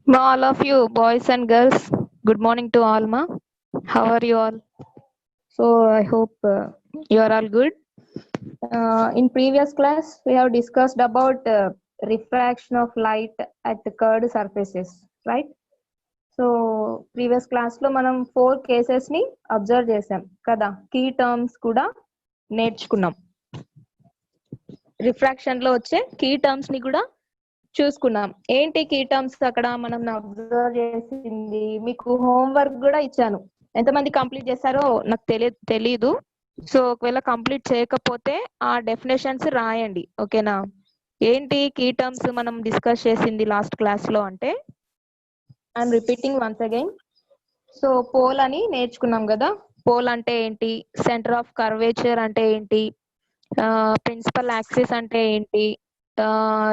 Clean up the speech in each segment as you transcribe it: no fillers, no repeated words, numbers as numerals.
All of you, boys and girls, good morning to all, ma. How are you all? So I hope you are all good. In previous class, we have discussed about refraction of light at the curved surfaces, right? So previous class లో మనం 4 cases ని observe చేసాం కదా, key terms కూడా నేర్చుకున్నాం. Refraction లో వచ్చే key terms ని కూడా చూసుకున్నాం. ఏంటి కీ టర్మ్స్ అక్కడ మనం అబ్జర్వ్ చేసింది? మీకు హోంవర్క్ కూడా ఇచ్చాను. ఎంతమంది కంప్లీట్ చేశారో నాకు తెలీదు. సో ఒకవేళ కంప్లీట్ చేయకపోతే ఆ డెఫినేషన్స్ రాయండి, ఓకేనా? ఏంటి కీ టర్మ్స్ మనం డిస్కస్ చేసింది లాస్ట్ క్లాస్ లో అంటే, I'm repeating once again. So pole అని నేర్చుకున్నాం కదా. పోల్ అంటే ఏంటి, సెంటర్ ఆఫ్ కర్వేచర్ అంటే ఏంటి, ప్రిన్సిపల్ యాక్సిస్ అంటే ఏంటి,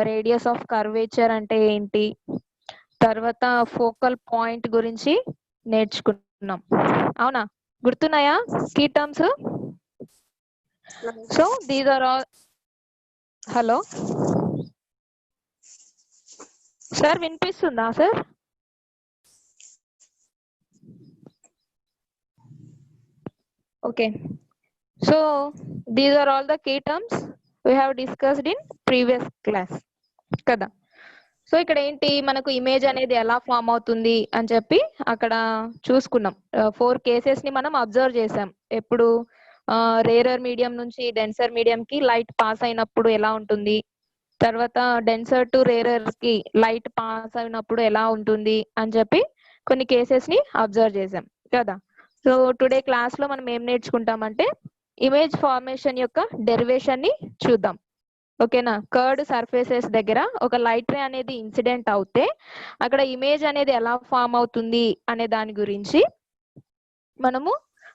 రేడియస్ ఆఫ్ కర్వేచర్ అంటే ఏంటి, తర్వాత ఫోకల్ పాయింట్ గురించి నేర్చుకున్నాం. అవునా, గుర్తున్నాయా key terms? So these are all. Hello sir, వినిపిస్తుందా sir? Okay, so these are all the key terms we have discussed in previous class కదా. సో ఇక్కడ ఏంటి, మనకు ఇమేజ్ అనేది ఎలా ఫామ్ అవుతుంది అని చెప్పి అక్కడ చూసుకున్నాం. 4 కేసెస్ ని మనం అబ్జర్వ్ చేసాం. ఎప్పుడు రేరర్ మీడియం నుంచి డెన్సర్ మీడియం కి లైట్ పాస్ అయినప్పుడు ఎలా ఉంటుంది, తర్వాత డెన్సర్ టు రేరర్ కి లైట్ పాస్ అయినప్పుడు ఎలా ఉంటుంది అని చెప్పి కొన్ని కేసెస్ ని అబ్జర్వ్ చేసాం కదా. సో టుడే క్లాస్ లో మనం ఏం నేర్చుకుంటామంటే, ఇమేజ్ ఫార్మేషన్ యొక్క డెరివేషన్ ని చూద్దాం, ఓకేనా? కర్వ్డ్ సర్ఫేసెస్ దగ్గర ఒక లైట్ రే అనేది ఇన్సిడెంట్ అవుతే అక్కడ ఇమేజ్ అనేది ఎలా ఫామ్ అవుతుంది అనే దాని గురించి మనము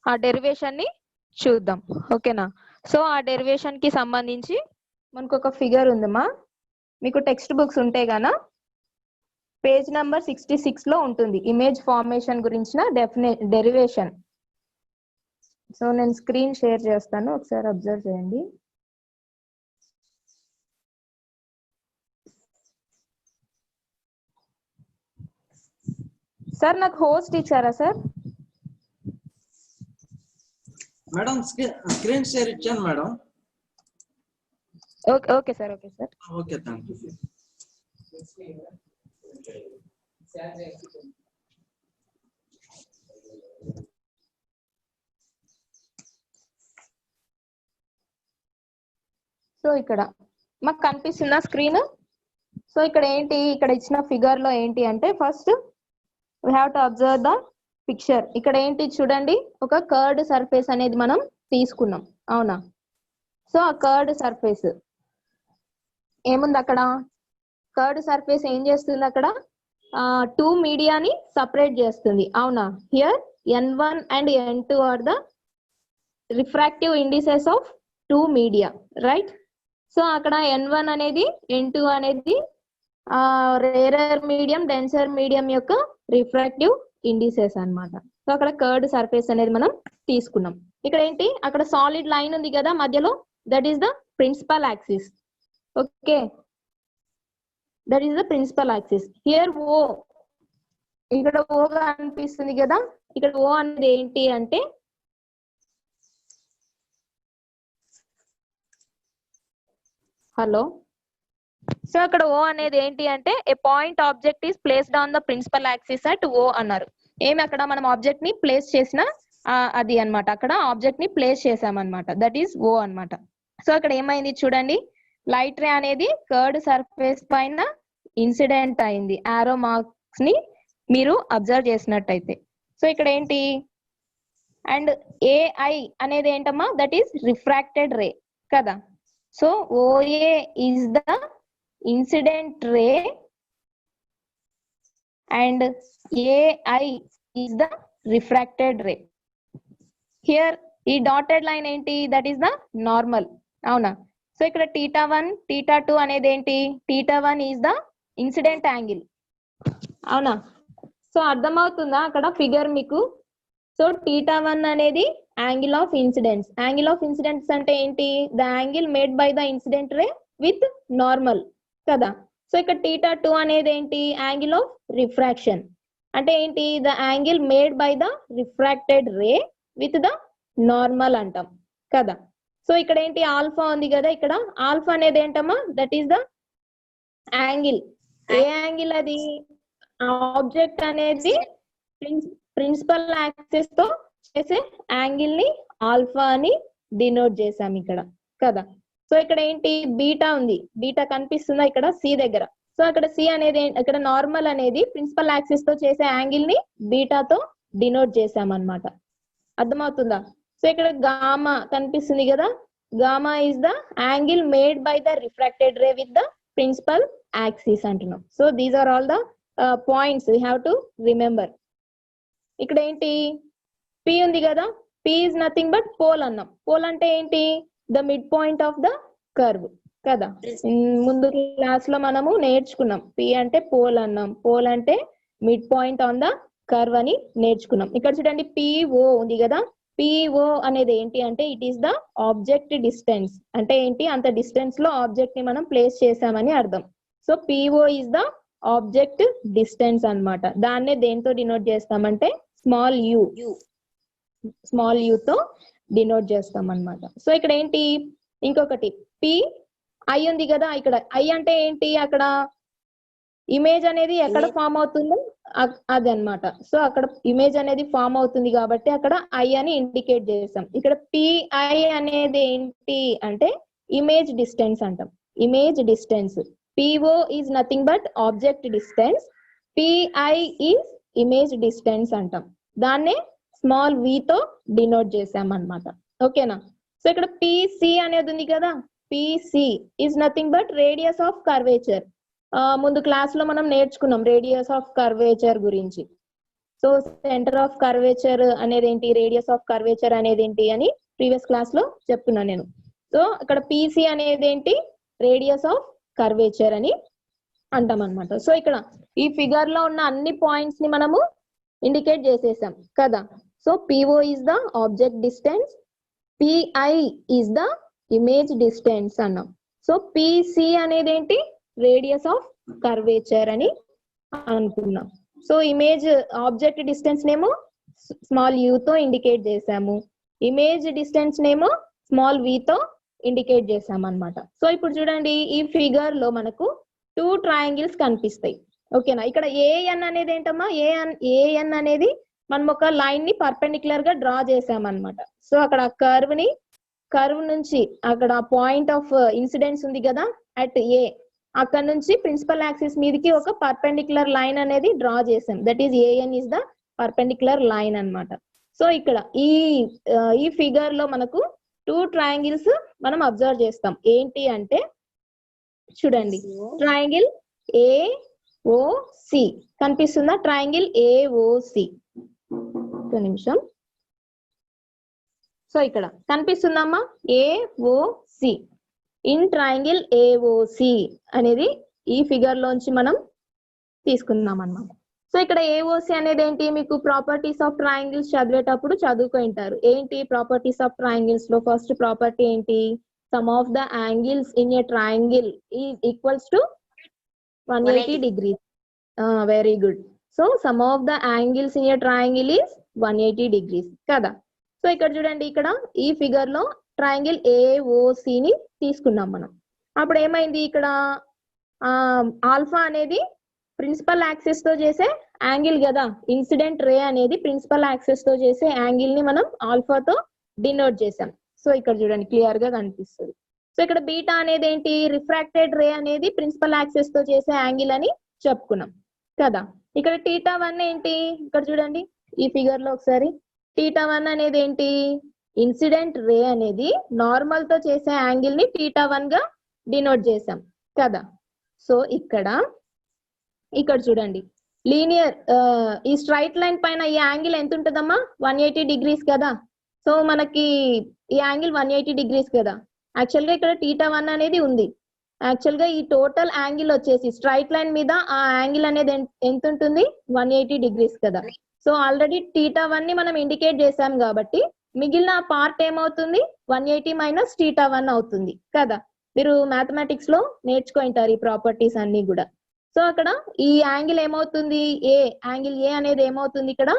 ఆ డెరివేషన్ ని చూద్దాం, ఓకేనా? సో ఆ డెరివేషన్ కి సంబంధించి మనకు ఒక ఫిగర్ ఉందమ్మా. మీకు టెక్స్ట్ బుక్స్ ఉంటే గాన పేజ్ నెంబర్ 66 లో ఉంటుంది ఇమేజ్ ఫార్మేషన్ గురించిన డెరివేషన్. సో నేను స్క్రీన్ షేర్ చేస్తాను, ఒకసారి అబ్జర్వ్ చేయండి. సార్ నాకు హోస్ట్ ఇచ్చారా సార్? మేడం స్క్రీన్ షేర్ ఇచ్చాను madam. Okay okay sir, okay sir, okay, thank you. So ఇక్కడ మాకు కనిపిస్తుందా స్క్రీన్? సో ఇక్కడ ఏంటి, ఇక్కడ ఇచ్చిన ఫిగర్ లో ఏంటి అంటే, first we have to observe the picture. ఇక్కడ ఏంటి చూడండి, ఒక కర్వ్డ్ సర్ఫేస్ అనేది మనం తీసుకున్నాం, అవునా? సో ఆ కర్వ్డ్ సర్ఫేస్ ఏముంది అక్కడ, కర్వ్డ్ సర్ఫేస్ ఏం చేస్తుంది అక్కడ, 2 మీడియాని సపరేట్ చేస్తుంది, అవునా? Here N1 and N2 are the refractive indices of 2 media, right? So అక్కడ N1 అనేది N2 అనేది రేరర్ మీడియం డెన్సర్ మీడియం యొక్క రిఫ్రాక్టివ్ ఇండిసెస్ అన్నమాట. సో అక్కడ కర్వ్డ్ సర్ఫేస్ అనేది మనం తీసుకున్నాం. ఇక్కడ ఏంటి, అక్కడ సాలిడ్ లైన్ ఉంది కదా మధ్యలో, that is the principal axis, okay? That is the principal axis. Here O, ఇక్కడ ఓగా అనిపిస్తుంది కదా. ఇక్కడ ఓ అనేది ఏంటి అంటే, హలో, సో అక్కడ ఓ అనేది ఏంటి అంటే, a point object is placed on the principal axis at O అన్నారు. ఏమి అక్కడ మనం ఆబ్జెక్ట్ ని ప్లేస్ చేసిన అది అన్నమాట, అక్కడ ఆబ్జెక్ట్ ని ప్లేస్ చేసామన్నమాట, దట్ ఈస్ ఓ అన్నమాట. సో అక్కడ ఏమైంది చూడండి, లైట్ రే అనేది కర్వ్డ్ సర్ఫేస్ పైన ఇన్సిడెంట్ అయింది, ఆరో మార్క్స్ ని మీరు అబ్జర్వ్ చేసినట్టయితే. సో ఇక్కడ ఏంటి, అండ్ ఏఐ అనేది ఏంటమ్మా, దట్ ఈస్ రిఫ్రాక్టెడ్ రే కదా. So OA is the incident ray and AI is the refracted ray. Here ఈ డాటెడ్ లైన్ ఏంటి, దట్ ఈస్ ద నార్మల్, అవునా? సో ఇక్కడ θ1 θ2 అనేది ఏంటి, θ1 ఈజ్ ద ఇన్సిడెంట్ యాంగిల్, అవునా? సో అర్థమవుతుందా అక్కడ ఫిగర్ మీకు? సో θ1 అనేది angle of incidence. Angle of incidence అంటే ఏంటి, the angle made by the incident ray with normal కదా. సో ఇక్కడ θ2 అనేది ఏంటి, యాంగిల్ ఆఫ్ రిఫ్రాక్షన్. అంటే ఏంటి, the angle made by the refracted ray with the normal అంటాం కదా. సో ఇక్కడ ఏంటి, ఆల్ఫా ఉంది కదా, ఇక్కడ ఆల్ఫా అనేది ఏంటమ్మా, that is the angle. A angle అది, ఆబ్జెక్ట్ అనేది ప్రిన్సిపల్ యాక్సిస్ తో చేసే యాంగిల్ ని ఆల్ఫా అని డినోట్ చేసాం ఇక్కడ కదా. సో ఇక్కడ ఏంటి, బీటా ఉంది, బీటా కనిపిస్తుందా ఇక్కడ సి దగ్గర. సో అక్కడ సి అనేది ఇక్కడ నార్మల్ అనేది ప్రిన్సిపల్ యాక్సిస్ తో చేసే యాంగిల్ ని బీటాతో డినోట్ చేసాం అన్నమాట. అర్థమవుతుందా. సో ఇక్కడ గామా కనిపిస్తుంది కదా, gamma is the angle made by the refracted ray with the principal axis అంటున్నాం. So these are all the points we have to remember. ఇక్కడ ఏంటి, పి ఉంది కదా, P is nothing but pole అన్నాం. Pole అంటే ఏంటి, the mid point of the curve కదా. ముందు క్లాస్ లో మనము నేర్చుకున్నాం, పి అంటే పోల్ అన్నాం, పోల్ అంటే mid point on the curve అని నేర్చుకున్నాం. ఇక్కడ చూడండి పిఓ ఉంది కదా, పిఓ అనేది ఏంటి అంటే it is the object distance. అంటే ఏంటి, అంత డిస్టెన్స్ లో ఆబ్జెక్ట్ ని మనం ప్లేస్ చేసామని అర్థం. So PO is the object distance అన్నమాట. దాన్నే దేంతో డినోట్ చేస్తామంటే స్మాల్ యూ, స్మాల్ యూ తో డినోట్ చేస్తాం అన్నమాట. సో ఇక్కడ ఏంటి, ఇంకొకటి పి ఐ ఉంది కదా, ఇక్కడ ఐ అంటే ఏంటి, అక్కడ ఇమేజ్ అనేది ఎక్కడ ఫామ్ అవుతుందో అది అన్నమాట. సో అక్కడ ఇమేజ్ అనేది ఫామ్ అవుతుంది కాబట్టి అక్కడ ఐ అని ఇండికేట్ చేస్తాం. ఇక్కడ పిఐ అనేది ఏంటి అంటే ఇమేజ్ డిస్టెన్స్ అంటాం, image distance. PO is nothing but object distance, pi is image distance అంటాం. దాన్నే స్మాల్ వి తో డినోట్ చేసాం అన్నమాట. ఓకేనా. సో ఇక్కడ పిసి అనేది ఉంది కదా, PC is nothing but radius of curvature. ముందు క్లాస్ లో మనం నేర్చుకున్నాం రేడియస్ ఆఫ్ కర్వేచర్ గురించి. సో సెంటర్ ఆఫ్ కర్వేచర్ అనేది ఏంటి, రేడియస్ ఆఫ్ కర్వేచర్ అనేది ఏంటి అని ప్రీవియస్ క్లాస్ లో చెప్తున్నాను నేను. సో ఇక్కడ పిసి అనేది ఏంటి, రేడియస్ ఆఫ్ కర్వేచర్ అని అంటాం అనమాట. సో ఇక్కడ ఈ ఫిగర్ లో ఉన్న అన్ని పాయింట్స్ ని మనము ఇండికేట్ చేసేసాం కదా. So PO is the object distance, pi is the image distance అన్నాం. సో పిసి అనేది ఏంటి, రేడియస్ ఆఫ్ కర్వేచర్ అని అనుకున్నాం. సో ఇమేజ్ ఆబ్జెక్ట్ డిస్టెన్స్ నేమో స్మాల్ యూ తో ఇండికేట్ చేసాము, ఇమేజ్ డిస్టెన్స్ నేమో స్మాల్ వి తో ఇండికేట్ చేసాం అన్నమాట. సో ఇప్పుడు చూడండి ఈ ఫిగర్ లో మనకు 2 ట్రయాంగిల్స్ కనిపిస్తాయి. ఓకేనా. ఇక్కడ ఏఎన్ అనేది ఏంటమ్మా, ఏఎన్ అనేది మనం ఒక లైన్ ని పర్పెండిక్యులర్ గా డ్రా చేసామన్నమాట. సో అక్కడ కర్వ్ నుంచి అక్కడ పాయింట్ ఆఫ్ ఇన్సిడెన్స్ ఉంది కదా అట్ ఏ, అక్కడ నుంచి ప్రిన్సిపల్ యాక్సిస్ మీదకి ఒక పర్పెండిక్యులర్ లైన్ అనేది డ్రా చేసాం. That is AN is the perpendicular line అన్నమాట. సో ఇక్కడ ఈ ఫిగర్ లో మనకు 2 ట్రయాంగిల్స్ మనం అబ్జర్వ్ చేస్తాం. ఏంటి అంటే చూడండి, ట్రయాంగిల్ ఏఓసి కనిపిస్తుందా, ట్రయాంగిల్ ఏఓసి. ఒక నిమిషం. సో ఇక్కడ కనిపిస్తుందమ్మా ఏఓసి, ఇన్ ట్రయాంగిల్ ఏఓసి అనేది ఈ ఫిగర్ లోంచి మనం తీసుకుందాం అన్నమాట. సో ఇక్కడ ఏఓసి అనేది ఏంటి, మీకు ప్రాపర్టీస్ ఆఫ్ ట్రయాంగిల్స్ చదివేటప్పుడు చదువుకుంటారు. ఏంటి ప్రాపర్టీస్ ఆఫ్ ట్రయాంగిల్స్ లో ఫస్ట్ ప్రాపర్టీ ఏంటి, sum of the angles in a triangle is equals to 180 degrees. Very good. So some of the angles in a triangle is 180 degrees కదా. So ఇక్కడ చూడండి, ఇక్కడ ఈ ఫిగర్ లో ట్రయాంగిల్ ఏఓసి ని తీసుకున్నాం మనం. అప్పుడు ఏమైంది, ఇక్కడ ఆల్ఫా అనేది ప్రిన్సిపల్ యాక్సిస్ తో చేసే యాంగిల్ కదా, ఇన్సిడెంట్ రే అనేది ప్రిన్సిపల్ యాక్సిస్ తో చేసే యాంగిల్ ని మనం ఆల్ఫాతో డినోట్ చేసాం. సో ఇక్కడ చూడండి క్లియర్ గా కనిపిస్తుంది. సో ఇక్కడ బీటా అనేది ఏంటి, రిఫ్రాక్టెడ్ రే అనేది ప్రిన్సిపల్ యాక్సిస్ తో చేసే యాంగిల్ అని చెప్పుకున్నాం కదా. ఇక్కడ θ1 ఏంటి, ఇక్కడ చూడండి ఈ ఫిగర్ లో ఒకసారి, θ1 అనేది ఏంటి, ఇన్సిడెంట్ రే అనేది నార్మల్ తో చేసే యాంగిల్ ని θ1 గా డినోట్ చేసాం కదా. సో ఇక్కడ చూడండి లీనియర్ ఈ స్ట్రైట్ లైన్ పైన ఈ యాంగిల్ ఎంత ఉంటుందమ్మా, 180 degrees కదా. సో మనకి ఈ యాంగిల్ 180 degrees కదా. యాక్చువల్ గా ఇక్కడ θ1 అనేది ఉంది. యాక్చువల్ గా ఈ టోటల్ యాంగిల్ వచ్చేసి స్ట్రైట్ లైన్ మీద ఆ యాంగిల్ అనేది ఎంత ఉంటుంది, 180 degrees కదా. సో ఆల్రెడీ θ1 ని మనం ఇండికేట్ చేసాం కాబట్టి మిగిలిన పార్ట్ ఏమవుతుంది, 180 - θ1 అవుతుంది కదా. మీరు మ్యాథమెటిక్స్ లో నేర్చుకుంటారు ఈ ప్రాపర్టీస్ అన్ని కూడా. సో అక్కడ ఈ యాంగిల్ ఏమవుతుంది, యాంగిల్ ఏ అనేది ఏమవుతుంది ఇక్కడ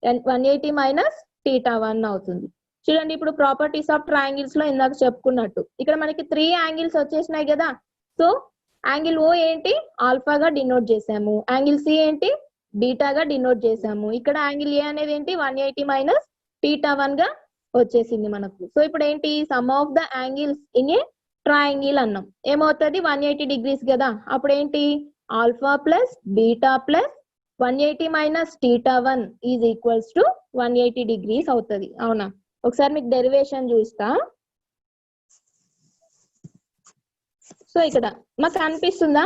180 మైనస్ θ1 అవుతుంది. చూడండి ఇప్పుడు ప్రాపర్టీస్ ఆఫ్ ట్రయాంగిల్స్ లో ఇందాక చెప్పుకున్నట్టు ఇక్కడ మనకి 3 యాంగిల్స్ వచ్చేసినాయి కదా. సో యాంగిల్ ఓ ఏంటి, ఆల్ఫాగా డినోట్ చేసాము. యాంగిల్ సి ఏంటి, బీటాగా డినోట్ చేసాము. ఇక్కడ యాంగిల్ ఏ అనేది ఏంటి 180 మైనస్ θ1 గా వచ్చేసింది మనకు. సో ఇప్పుడు ఏంటి, sum of the angles in a triangle అన్నాం. ఏమవుతుంది 180 డిగ్రీస్ కదా. అప్పుడు ఏంటి alpha plus beta plus 180 minus θ1 is equals to 180 degrees అవుతుంది. అవునా, ఒకసారి మీకు డెరివేషన్ చూస్తా. సో ఇక్కడ మాకు అనిపిస్తుందా?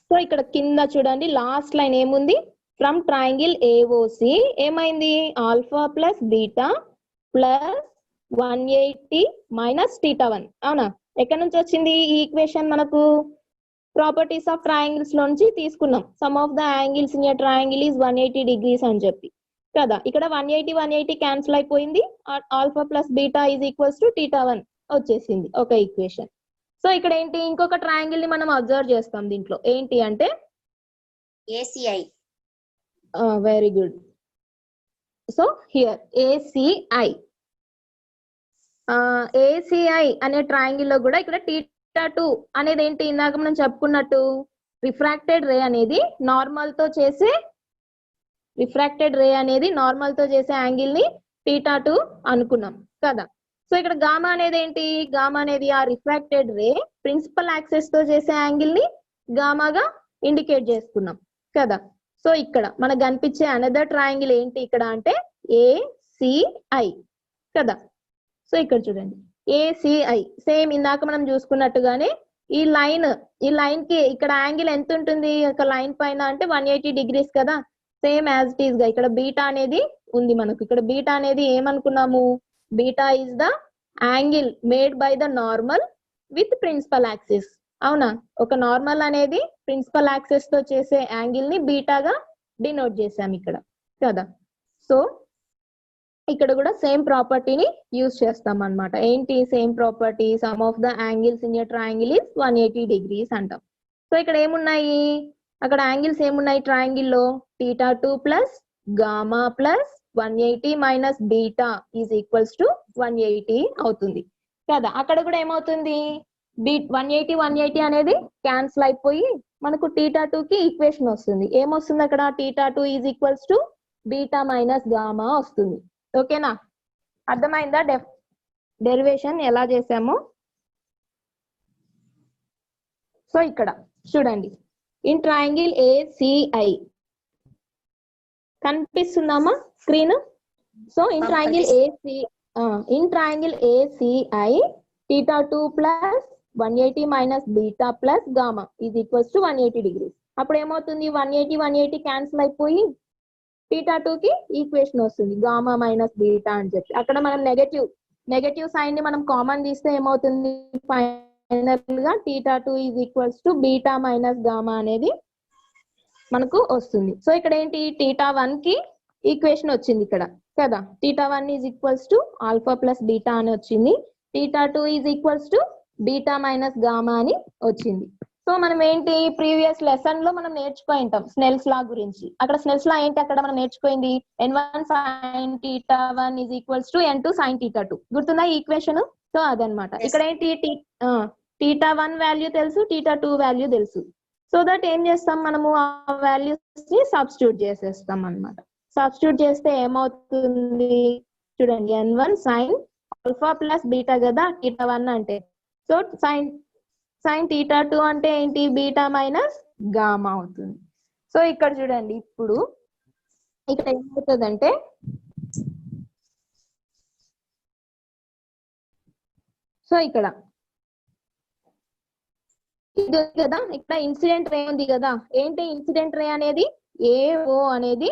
సో ఇక్కడ కింద చూడండి లాస్ట్ లైన్ ఏముంది, ఫ్రమ్ ట్రయాంగిల్ ఏఓసి ఏమైంది alpha plus beta plus 180 minus θ1. అవునా, ఎక్కడి నుంచి వచ్చింది ఈ ఈక్వేషన్, మనకు ప్రాపర్టీస్ ఆఫ్ ట్రయాంగిల్స్ లో నుంచి తీసుకున్నాం. Sum of the angles in a triangle is 180 degrees అని చెప్పి కదా. ఇక్కడ 180 క్యాన్సిల్ అయిపోయింది. Alpha plus beta is equals to θ1 వచ్చేసింది ఒక ఈక్వేషన్. సో ఇక్కడ ఏంటి, ఇంకొక ట్రయాంగిల్ ని మనం అబ్జర్వ్ చేస్తాం దీంట్లో. ఏంటి అంటే ACI. Very good. So here ACI అనే ట్రయాంగిల్ లో కూడా ఇక్కడ θ2 అనేది ఏంటి, ఇందాక మనం చెప్పుకున్నట్టు రిఫ్రాక్టెడ్ రే అనేది నార్మల్ తో చేసే యాంగిల్ ని θ2 అనుకున్నాం కదా. సో ఇక్కడ గామా అనేది ఏంటి, గామా అనేది ఆ రిఫ్రాక్టెడ్ రే ప్రిన్సిపల్ యాక్సెస్ తో చేసే యాంగిల్ ని గామాగా ఇండికేట్ చేసుకున్నాం కదా. సో ఇక్కడ మనకు కనిపించే అనదర్ ట్రయాంగిల్ ఏంటి ఇక్కడ అంటే ACI కదా. సో ఇక్కడ చూడండి ACI సేమ్ ఇందాక మనం చూసుకున్నట్టుగానే ఈ లైన్ కి ఇక్కడ యాంగిల్ ఎంత ఉంటుంది ఒక లైన్ పైన అంటే 180 డిగ్రీస్ కదా. సేమ్ యాజ్ ఇట్ ఈస్ గా ఇక్కడ బీటా అనేది ఉంది మనకు. ఇక్కడ బీటా అనేది ఏమనుకున్నాము, beta is the angle made by the normal with principal axis. అవునా, ఒక నార్మల్ అనేది ప్రిన్సిపల్ యాక్సిస్ తో చేసే యాంగిల్ ని బీటాగా డినోట్ చేసాం ఇక్కడ కదా. సో ఇక్కడ కూడా సేమ్ ప్రాపర్టీని యూజ్ చేస్తాం అన్నమాట. ఏంటి same property, sum of the angles in a triangle is 180 degrees అంటాం. సో ఇక్కడ ఏమున్నాయి, అక్కడ యాంగిల్స్ ఏమున్నాయి ట్రయాంగిల్ లో, θ2 plus gamma plus 180 minus beta is equals to 180 అవుతుంది కదా. అక్కడ కూడా ఏమవుతుంది 180 అనేది క్యాన్సిల్ అయిపోయి మనకు θ2 కి ఈక్వేషన్ వస్తుంది. ఏమొస్తుంది అక్కడ, θ2 is equals to beta minus gamma వస్తుంది. ఓకేనా, అర్థమైందా డెరివేషన్ ఎలా చేసామో. సో ఇక్కడ చూడండి ఇన్ ట్రయాంగిల్ ACI కనిపిస్తుందామా screen. So in triangle ACI θ2 plus 180 minus beta plus gamma is equals to 180 degrees. అప్పుడు ఏమవుతుంది 180 క్యాన్సిల్ అయిపోయి θ2 కి ఈక్వేషన్ వస్తుంది గామా మైనస్ బీటా అని చెప్పి. అక్కడ మనం నెగటివ్ సైన్ ని మనం కామన్ తీస్తే ఏమవుతుంది ఫైనల్ గా θ2 is equals to beta minus gamma అనేది మనకు వస్తుంది. సో ఇక్కడ ఏంటి θ1 కి ఈక్వేషన్ వచ్చింది ఇక్కడ కదా. θ1 is equals to alpha plus beta అని వచ్చింది. θ2 is equals to beta minus gamma అని వచ్చింది. సో మనం ఏంటి ప్రీవియస్ లెసన్ లో మనం నేర్చుకుంటాం స్నెల్స్ లా గురించి. అక్కడ స్నెల్స్ లా ఏంటి అక్కడ మనం నేర్చుకుంది n1 sin θ1 is equals to n2 sin θ2. గుర్తుందా ఈ ఈక్వేషన్? సో అదనమాట. ఇక్కడ ఏంటి θ1 వాల్యూ తెలుసు, θ2 వాల్యూ తెలుసు. సో దట్ ఏం చేస్తాం మనము ఆ వాల్యూస్ ని సబ్స్టిట్యూట్ చేసేస్తాం అన్నమాట. సబ్స్టిట్యూట్ చేస్తే ఏమవుతుంది చూడండి n1 sin alpha plus beta కదా θ1 అంటే. సో sin θ2 అంటే ఏంటి బీటా మైనస్ గామా అవుతుంది. సో ఇక్కడ చూడండి ఇప్పుడు ఇక్కడ ఏమవుతుందంటే సో ఇక్కడ ఇది కదా ఇక్కడ ఇన్సిడెంట్ రే ఉంది కదా. ఏంటి ఇన్సిడెంట్ రే అనేది AO అనేది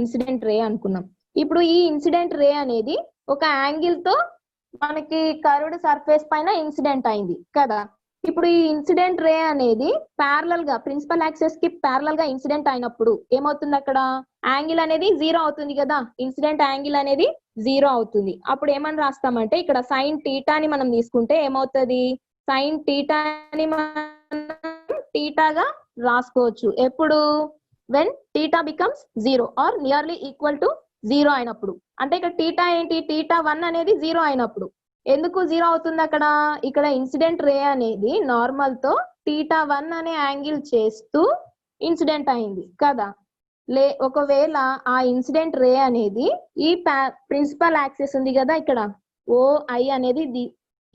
ఇన్సిడెంట్ రే అనుకున్నాం. ఇప్పుడు ఈ ఇన్సిడెంట్ రే అనేది ఒక యాంగిల్ తో మనకి కర్వ్డ్ సర్ఫేస్ పైన ఇన్సిడెంట్ అయింది కదా. ఇప్పుడు ఈ ఇన్సిడెంట్ రే అనేది ప్యారలల్ గా ప్రిన్సిపల్ యాక్సెస్ కి ప్యారలల్ గా ఇన్సిడెంట్ అయినప్పుడు ఏమవుతుంది అక్కడ యాంగిల్ అనేది 0 అవుతుంది కదా. ఇన్సిడెంట్ యాంగిల్ అనేది జీరో అవుతుంది. అప్పుడు ఏమని రాస్తామంటే ఇక్కడ సైన్ టీటాని మనం తీసుకుంటే ఏమవుతుంది, సైన్ టీటాని మనం టీటాగా రాసుకోవచ్చు. ఎప్పుడు, when theta becomes zero or nearly equal to zero అయినప్పుడు. అంటే ఇక్కడ టీటా ఏంటి, టీటా 1 అనేది జీరో అయినప్పుడు. ఎందుకు జీరో అవుతుంది అక్కడ, ఇక్కడ ఇన్సిడెంట్ రే అనేది నార్మల్ తో టీటా 1 అనే యాంగిల్ చేస్తూ ఇన్సిడెంట్ అయింది కదా. ఒకవేళ ఆ ఇన్సిడెంట్ రే అనేది ఈ ప్రిన్సిపల్ యాక్సిస్ ఉంది కదా, ఇక్కడ OI అనేది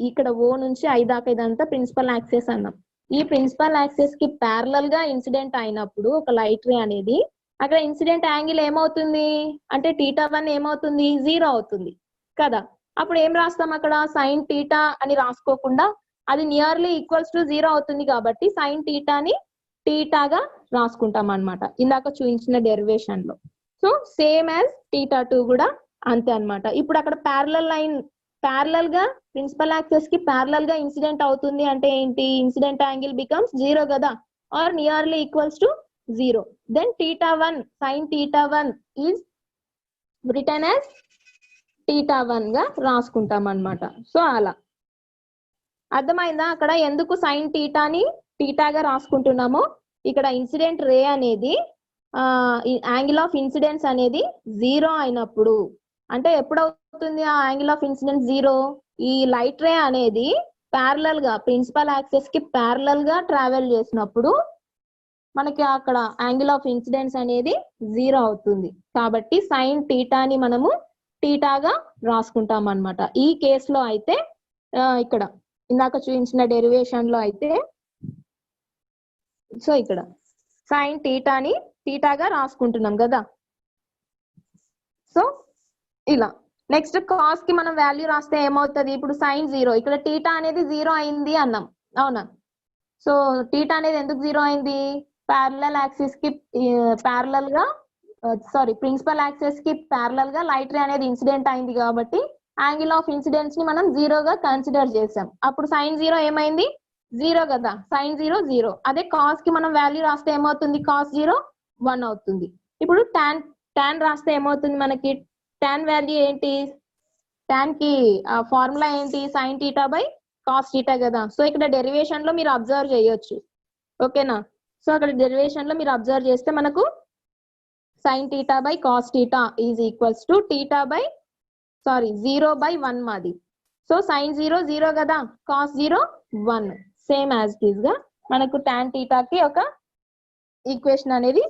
ఇక్కడ O నుంచి I దాకా ఇదంతా ప్రిన్సిపల్ యాక్సిస్ అన్నాం. ఈ ప్రిన్సిపల్ యాక్సిస్ కి ప్యారలల్ గా ఇన్సిడెంట్ అయినప్పుడు ఒక లైట్ రే అనేది అక్కడ ఇన్సిడెంట్ యాంగిల్ ఏమవుతుంది అంటే టీటా 1 ఏమవుతుంది, జీరో అవుతుంది కదా. అప్పుడు ఏం రాస్తాం అక్కడ, సైన్ టీటా అని రాసుకోకుండా అది నియర్లీ ఈక్వల్స్ టు జీరో అవుతుంది కాబట్టి సైన్ టీటాని టీటాగా రాసుకుంటాం అన్నమాట, ఇందాక చూపించిన డెరివేషన్ లో. సో సేమ్ యాజ్ టీటా 2 కూడా అంతే అన్నమాట. ఇప్పుడు అక్కడ ప్యారలల్ లైన్ ప్యారలల్ గా ప్రిన్సిపల్ యాక్సిస్ కి ప్యారలల్ గా ఇన్సిడెంట్ అవుతుంది అంటే ఏంటి, ఇన్సిడెంట్ యాంగిల్ బికమ్స్ జీరో కదా or nearly equals to zero. Then theta 1 sine theta 1 is return as theta 1 గా రాసుకుంటాం అన్నమాట. సో అలా అర్థమైందా అక్కడ ఎందుకు సైన్ టీటాని టీటాగా రాసుకుంటున్నామో. ఇక్కడ ఇన్సిడెంట్ రే అనేది యాంగిల్ ఆఫ్ ఇన్సిడెన్స్ అనేది జీరో అయినప్పుడు, అంటే ఎప్పుడు అవుతుంది ఆ యాంగిల్ ఆఫ్ ఇన్సిడెన్స్ జీరో, ఈ లైట్ రే అనేది ప్యారలల్ గా ప్రిన్సిపల్ యాక్సిస్ కి ప్యారలల్ గా ట్రావెల్ చేసినప్పుడు మనకి అక్కడ యాంగిల్ ఆఫ్ ఇన్సిడెన్స్ అనేది జీరో అవుతుంది. కాబట్టి సైన్ టీటాని మనము టీటాగా రాసుకుంటాం అన్నమాట. ఈ కేసులో అయితే ఇక్కడ ఇందాక చూపించిన డెరివేషన్ లో అయితే సో ఇక్కడ సైన్ టీటాని టీటాగా రాసుకుంటున్నాం కదా. సో ఇలా నెక్స్ట్ కాస్ కి మనం వాల్యూ రాస్తే ఏమవుతుంది, ఇప్పుడు సైన్ జీరో, ఇక్కడ టీటా అనేది జీరో అయింది అన్నాం అవునా. సో టీటా అనేది ఎందుకు జీరో అయింది, ప్యారలల్ యాక్సిస్ కి ప్యారలల్ గా ప్రిన్సిపల్ యాక్సిస్ కి ప్యారలల్ గా లైట్ రే అనేది ఇన్సిడెంట్ అయింది కాబట్టి యాంగిల్ ఆఫ్ ఇన్సిడెన్స్ ని మనం జీరోగా కన్సిడర్ చేసాం. అప్పుడు సైన్ జీరో ఏమైంది, జీరో కదా, సైన్ జీరో జీరో. అదే కాస్ కి మనం వాల్యూ రాస్తే ఏమవుతుంది, కాస్ జీరో 1 అవుతుంది. ఇప్పుడు టాన్ రాస్తే ఏమవుతుంది మనకి, టాన్ వాల్యూ ఏంటి, టాన్ కి ఫార్ములా ఏంటి, sine theta by cos theta కదా. సో ఇక్కడ డెరివేషన్ లో మీరు అబ్జర్వ్ చేయొచ్చు, ఓకేనా. సో అక్కడ డెరివేషన్ లో మీరు అబ్జర్వ్ చేస్తే మనకు sine theta by cos theta is equals to theta by 0/1 మాది. సో సైన్ జీరో జీరో కదా, cos zero 1, same as it is గా మనకు టాన్ టీటాకి ఒక ఈక్వేషన్ అనేది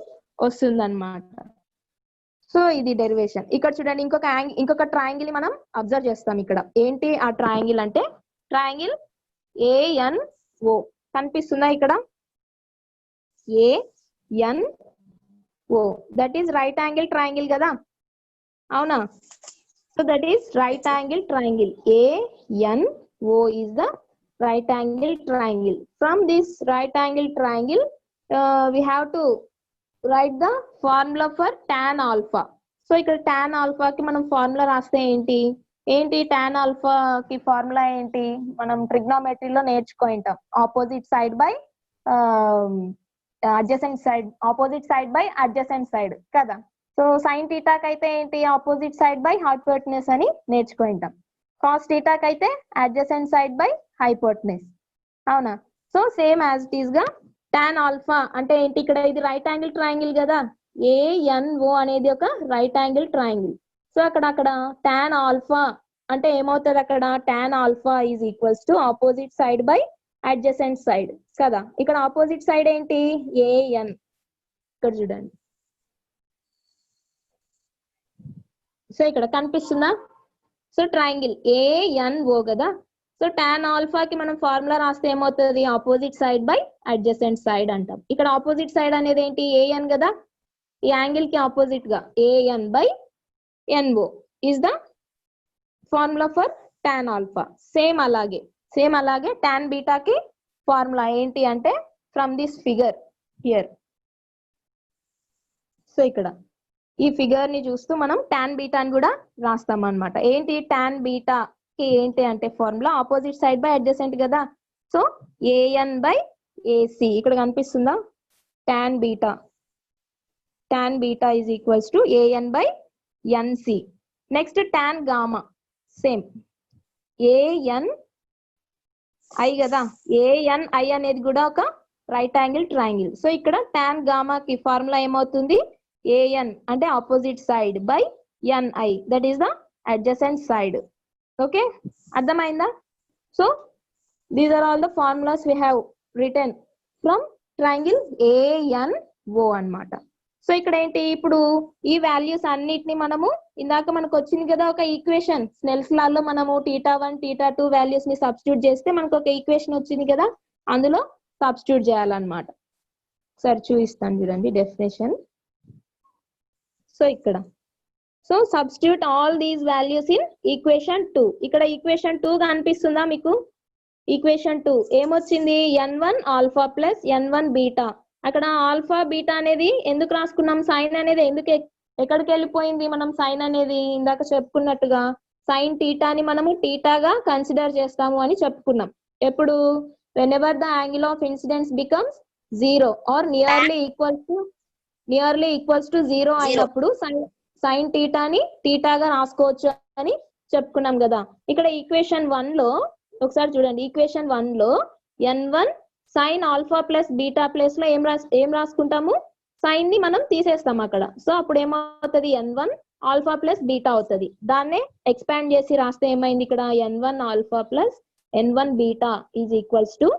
వస్తుంది అనమాట. సో ఇది డెరివేషన్. ఇక్కడ చూడండి ఇంకొక ట్రయాంగిల్ మనం అబ్జర్వ్ చేస్తాం. ఇక్కడ ఏంటి ఆ ట్రయాంగిల్ అంటే ట్రయాంగిల్ ANO కనిపిస్తుందా ఇక్కడ, ANO that is right angle triangle కదా అవునా. So that is right angle triangle. ANO is the right angle triangle. From this right angle triangle, we have to write the formula for tan alpha. So ఇక్కడ tan alpha కి మనం formula రాస్తే ఏంటి tan alpha కి formula ఏంటి, మనం ట్రిగ్నోమెట్రీలో నేర్చుకుంటాం, opposite side by adjacent side, opposite side by adjacent side కదా. సో సైన్ టీటాకి అయితే ఏంటి, ఆపోజిట్ సైడ్ బై హైపోటెన్యూస్ అని నేర్చుకుంటాం. కాస్ టీటాకి అయితే అడ్జసెంట్ సైడ్ బై హైపోటెన్యూస్ అవునా. So same as it is గా టాన్ ఆల్ఫా అంటే ఏంటి, ఇక్కడ ఇది రైట్ యాంగిల్ ట్రయాంగిల్ కదా, ANO అనేది ఒక రైట్ యాంగిల్ ట్రయాంగిల్. సో అక్కడ టాన్ ఆల్ఫా అంటే ఏమవుతుంది, అక్కడ tan alpha is equals to opposite side by adjacent side కదా. ఇక్కడ ఆపోజిట్ సైడ్ ఏంటి, AN, ఇక్కడ చూడండి. సో ఇక్కడ కనిపిస్తుందా, సో ట్రయాంగిల్ ANO కదా. సో టాన్ ఆల్ఫా కి మనం ఫార్ములా రాస్తే ఏమవుతుంది, opposite side by adjacent side అంటాం. ఇక్కడ ఆపోజిట్ సైడ్ అనేది ఏంటి, AN కదా, ఈ యాంగిల్ కి ఆపోజిట్ గా AN/NO is the formula for tan alpha. Same అలాగే టాన్ బీటాకి ఫార్ములా ఏంటి అంటే from this figure here. So ఇక్కడ ఈ ఫిగర్ ని చూస్తూ మనం టాన్ బీటాని కూడా రాస్తాం అన్నమాట. ఏంటి టాన్ బీటా కి ఏంటి అంటే formula opposite side by adjacent కదా. సో AN/AC ఇక్కడ కనిపిస్తుందా, tan beta is equals to AN/NC. Next tan gamma same AN I కదా, ఏఎన్ఐ అనేది కూడా ఒక రైట్ యాంగిల్ ట్రయాంగిల్. సో ఇక్కడ టాన్ గామాకి ఫార్ములా ఏమవుతుంది, ఏఎన్ అంటే opposite side by NI that is the adjacent side. Okay, అర్థమైందా? So these are all the formulas we have return from triangle ANO అన్నమాట. సో ఇక్కడ ఏంటి, ఇప్పుడు ఈ వాల్యూస్ అన్నిటిని మనము ఇందాక మనకు వచ్చింది కదా ఒక ఈక్వేషన్, స్నెల్స్ లా లో మనము θ1 θ2 వాల్యూస్ ని సబ్స్టిట్యూట్ చేస్తే మనకు ఒక ఈక్వేషన్ వచ్చింది కదా, అందులో సబ్స్టిట్యూట్ చేయాలన్నమాట. సరే చూపిస్తాను చూడండి డెఫినేషన్. సో ఇక్కడ so substitute all these values in equation 2. ఇక్కడ ఈక్వేషన్ 2 కనిపిస్తుందా మీకు? ఈక్వేషన్ 2 ఏమొచ్చింది, n1 alpha plus n1 beta. అక్కడ ఆల్ఫా బీటా అనేది ఎందుకు రాసుకున్నాం, సైన్ అనేది ఎందుకు ఎక్కడికి వెళ్ళిపోయింది, మనం సైన్ అనేది ఇందాక చెప్పుకున్నట్టుగా సైన్ టీటాని మనము టీటాగా కన్సిడర్ చేస్తాము అని చెప్పుకున్నాం. ఎప్పుడు, whenever the angle of incidence becomes 0 or nearly equals to 0 అయినప్పుడు సైన్ టీటాని టీటాగా రాసుకోవచ్చు అని చెప్పుకున్నాం కదా. ఇక్కడ ఈక్వేషన్ 1 లో ఒకసారి చూడండి, ఈక్వేషన్ 1 లో n1 sine alpha plus beta plus లో ఏం రాసుకుంటాము, సైన్ ని మనం తీసేస్తాం అక్కడ. సో అప్పుడు ఏమవుతుంది, n1 ఆల్ఫా ప్లస్ బీటా అవుతుంది. దాన్నే ఎక్స్పాండ్ చేసి రాస్తే ఏమైంది, ఇక్కడ n1 alpha plus n1 beta is equals to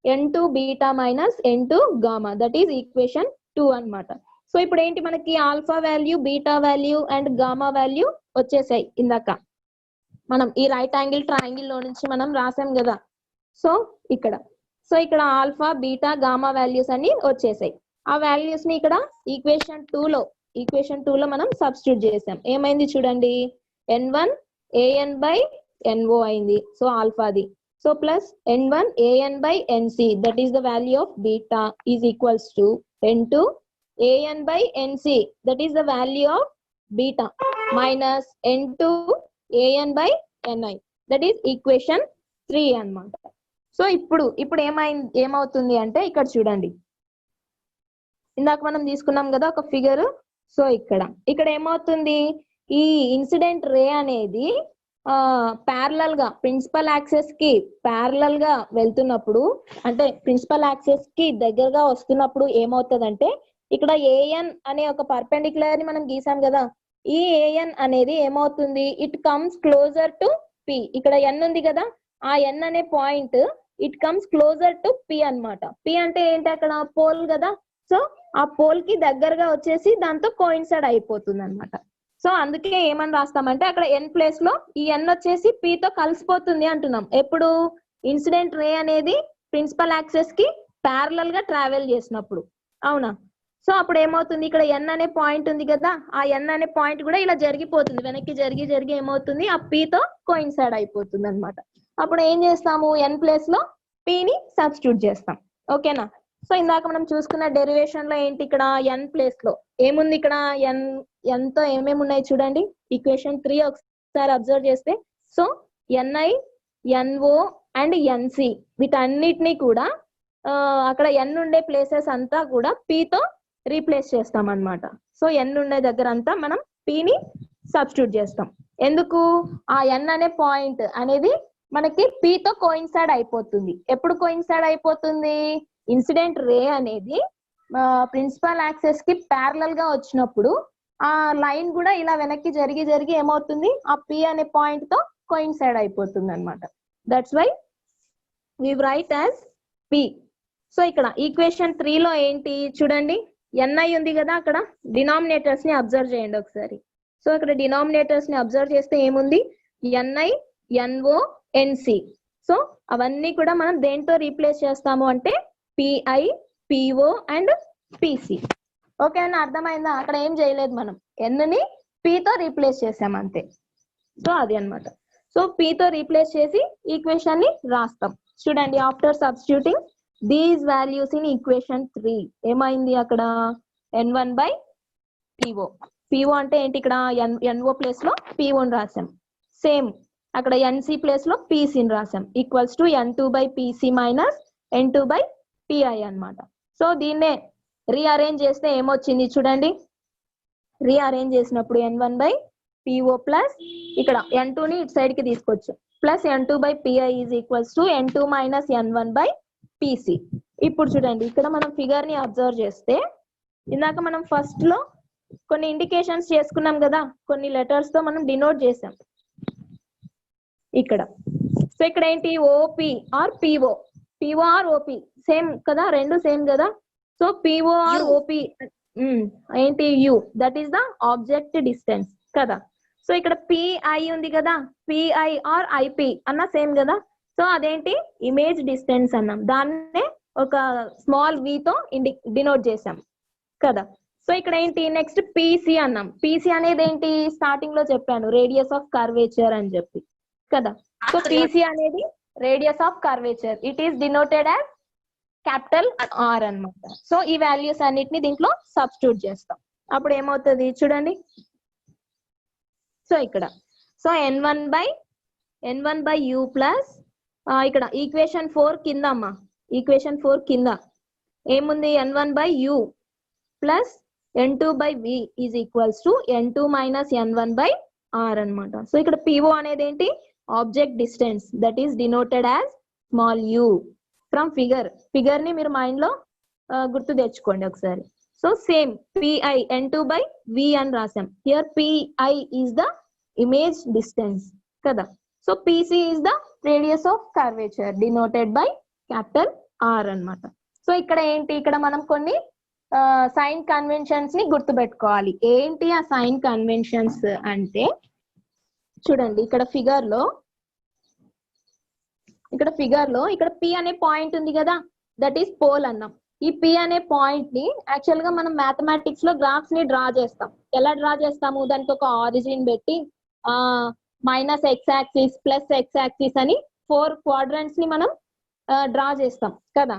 n2 beta minus n2 gamma, that is equation 2 అన్నమాట. సో ఇప్పుడు ఏంటి, మనకి alpha value, beta value and gamma value వచ్చేసాయి ఇందాక మనం ఈ రైట్ యాంగిల్ ట్రయాంగిల్ లో నుంచి మనం రాసాం కదా. సో ఇక్కడ ఆల్ఫా బీటా గామా వాల్యూస్ అన్ని వచ్చేసాయి. ఆ వాల్యూస్ ని ఇక్కడ ఈక్వేషన్ 2 లో మనం సబ్స్టిట్యూట్ చేసాం. ఏమైంది చూడండి, n1 an బై no అయింది, సో ఆల్ఫాది. So plus n1 an by nc that is the value of beta is equals to n2 an by nc that is the value of beta minus n2 an by ni that is equation 3 అన్నమాట. So ఇప్పుడు ఏమవుతుంది అంటే ఇక్కడ చూడండి, ఇందాక మనం తీసుకున్నాం కదా ఒక ఫిగర్. సో ఇక్కడ ఏమవుతుంది, ఈ ఇన్సిడెంట్ రే అనేది ప్యారలల్ గా ప్రిన్సిపల్ యాక్సెస్ కి ప్యారలల్ గా వెళ్తున్నప్పుడు, అంటే ప్రిన్సిపల్ యాక్సెస్ కి దగ్గరగా వస్తున్నప్పుడు ఏమవుతుందంటే, ఇక్కడ ఏఎన్ అనే ఒక పర్పెండిక్యులర్ ని మనం గీసాం కదా, ఈ ఏఎన్ అనేది ఏమవుతుంది, it comes closer to P. ఇక్కడ ఎన్ ఉంది కదా, ఆ ఎన్ అనే point it comes closer to P అన్నమాట. పి అంటే ఏంటి, అక్కడ పోల్ కదా. సో ఆ పోల్ కి దగ్గరగా వచ్చేసి దాంతో కోయిన్సైడ్ అయిపోతుంది అన్నమాట. సో అందుకే ఏమని రాస్తామంటే, అక్కడ ఎన్ ప్లేస్ లో ఈ ఎన్ వచ్చేసి పి తో కలిసిపోతుంది అంటున్నాం. ఎప్పుడు, ఇన్సిడెంట్ రే అనేది ప్రిన్సిపల్ యాక్సెస్ కి ప్యారలల్ గా ట్రావెల్ చేసినప్పుడు, అవునా. సో అప్పుడు ఏమవుతుంది, ఇక్కడ ఎన్ అనే పాయింట్ ఉంది కదా, ఆ ఎన్ అనే పాయింట్ కూడా ఇలా జరిగిపోతుంది, వెనక్కి జరిగి ఏమవుతుంది, ఆ పి తో కోయిన్సైడ్ అయిపోతుంది అన్నమాట. అప్పుడు ఏం చేస్తాము, ఎన్ ప్లేస్ లో పి ని సబ్స్టిట్యూట్ చేస్తాం. ఓకేనా. సో ఇందాక మనం చూసుకున్న డెరివేషన్ లో ఏంటి, ఇక్కడ ఎన్ ప్లేస్ లో ఏముంది, ఇక్కడ ఎన్ తో ఏమేమి ఉన్నాయి చూడండి, ఈక్వేషన్ 3 ఒకసారి అబ్జర్వ్ చేస్తే. సో ఎన్ఐ, ఎన్ఓ అండ్ ఎన్సి వీటన్నిటిని కూడా అక్కడ ఎన్ ఉండే ప్లేసెస్ అంతా కూడా పి తో రీప్లేస్ చేస్తాం అన్నమాట. సో ఎన్ ఉండే దగ్గర అంతా మనం పి ని సబ్స్టిట్యూట్ చేస్తాం. ఎందుకు, ఆ ఎన్ అనే పాయింట్ అనేది మనకి పి తో కోయిన్సైడ్ అయిపోతుంది. ఎప్పుడు కోయిన్సైడ్ అయిపోతుంది, ఇన్సిడెంట్ రే అనేది ప్రిన్సిపల్ యాక్సెస్ కి ప్యారలల్ గా వచ్చినప్పుడు ఆ లైన్ కూడా ఇలా వెనక్కి జరిగి ఏమవుతుంది, ఆ పి అనే పాయింట్ తో కోయిన్సైడ్ అయిపోతుంది అన్నమాట. That's why we write as P. So ఇక్కడ ఈక్వేషన్ 3 లో ఏంటి చూడండి, ఎన్ఐ ఉంది కదా, అక్కడ డినామినేటర్స్ ని అబ్జర్వ్ చేయండి ఒకసారి. సో ఇక్కడ డినామినేటర్స్ ని అబ్జర్వ్ చేస్తే ఏముంది, ఎన్ఐ, ఎన్ఓ, ఎన్సి. సో అవన్నీ కూడా మనం దేంతో రీప్లేస్ చేస్తాము అంటే పిఐ, పిఓ అండ్ పిసి. ఓకేనా, అర్థమైందా? అక్కడ ఏం చేయలేదు, మనం ఎన్ ని పి తో రీప్లేస్ చేసాం అంతే. సో అది అన్నమాట. సో పి తో రీప్లేస్ చేసి ఈక్వేషన్ ని రాస్తాం. చూడండి, after substituting these values in equation 3 ఏమైంది, అక్కడ n1 బై పిఓ. పిఓ అంటే ఏంటి, ఇక్కడ ఎన్ఓ ప్లేస్ లో పిఓ రాసాం. సేమ్ అక్కడ ఎన్సి ప్లేస్ లో పిసిని రాసాం, equals to n2 by PC minus n2 by pi అన్నమాట. సో దీన్నే రీఅరేంజ్ చేస్తే ఏమొచ్చింది చూడండి, రీఅరేంజ్ చేసినప్పుడు n1 బై PO ప్లస్ ఇక్కడ N2 ని ఇటు సైడ్ కి తీసుకోవచ్చు plus N2 by PI is equals to N2 minus N1 by PC. ఇప్పుడు చూడండి ఇక్కడ మనం ఫిగర్ ని అబ్జర్వ్ చేస్తే ఇందాక మనం ఫస్ట్ లో కొన్ని ఇండికేషన్స్ చేసుకున్నాం కదా, కొన్ని లెటర్స్ తో మనం డినోట్ చేసాం ఇక్కడ. సో ఇక్కడ ఏంటి OP or PO, PO or OP same కదా, రెండు సేమ్ కదా. సో పిఓ ఆర్ ఓపి ఏంటి u, that is the object distance కదా. సో ఇక్కడ పిఐ ఉంది కదా, పిఐ ఆర్ ఐపి అన్న సేమ్ కదా. సో అదేంటి ఇమేజ్ డిస్టెన్స్ అన్నాం, దాన్నే ఒక స్మాల్ వి తో డినోట్ చేసాం కదా. సో ఇక్కడ ఏంటి నెక్స్ట్ పీసీ అన్నాం. పీసీ అనేది ఏంటి స్టార్టింగ్ లో చెప్పాను, రేడియస్ ఆఫ్ కర్వేచర్ అని చెప్పి కదా. సో పీసీ అనేది radius of curvature, it is denoted as capital R అన్నమాట. సో ఈ వాల్యూస్ అన్నిటిని దీంట్లో సబ్స్టిట్యూట్ చేస్తాం, అప్పుడు ఏమవుతుంది చూడండి. సో ఇక్కడ so n1 by u plus ఇక్కడ ఈక్వేషన్ 4 కింద అమ్మా, ఈక్వేషన్ 4 కింద ఏముంది n1 by u plus n2 by v is equals to n2 minus n1 by r అన్నమాట. సో ఇక్కడ PO అనేది ఏంటి object distance, that is denoted as small u from figure ని మీరు మైండ్ లో గుర్తు తెచ్చుకోండి ఒకసారి. So same PI n2 by v అని రాసాం, here PI is the image distance కదా. So PC is the radius of curvature denoted by capital R అన్నమాట. సో ఇక్కడ ఏంటి, ఇక్కడ మనం కొన్ని సైన్ కన్వెన్షన్స్ ని గుర్తుపెట్టుకోవాలి. ఏంటి ఆ సైన్ కన్వెన్షన్స్ అంటే చూడండి ఇక్కడ ఫిగర్ లో ఇక్కడ P అనే పాయింట్ ఉంది కదా, దట్ ఈస్ పోల్ అన్నాం. ఈ P అనే పాయింట్ ని యాక్చువల్ గా మనం మ్యాథమెటిక్స్ లో గ్రాఫ్స్ ని డ్రా చేస్తాం. ఎలా డ్రా చేస్తాము, దానికి ఒక ఆరిజిన్ పెట్టి minus X axis plus X axis అని 4 క్వాడ్రంట్స్ ని మనం డ్రా చేస్తాం కదా.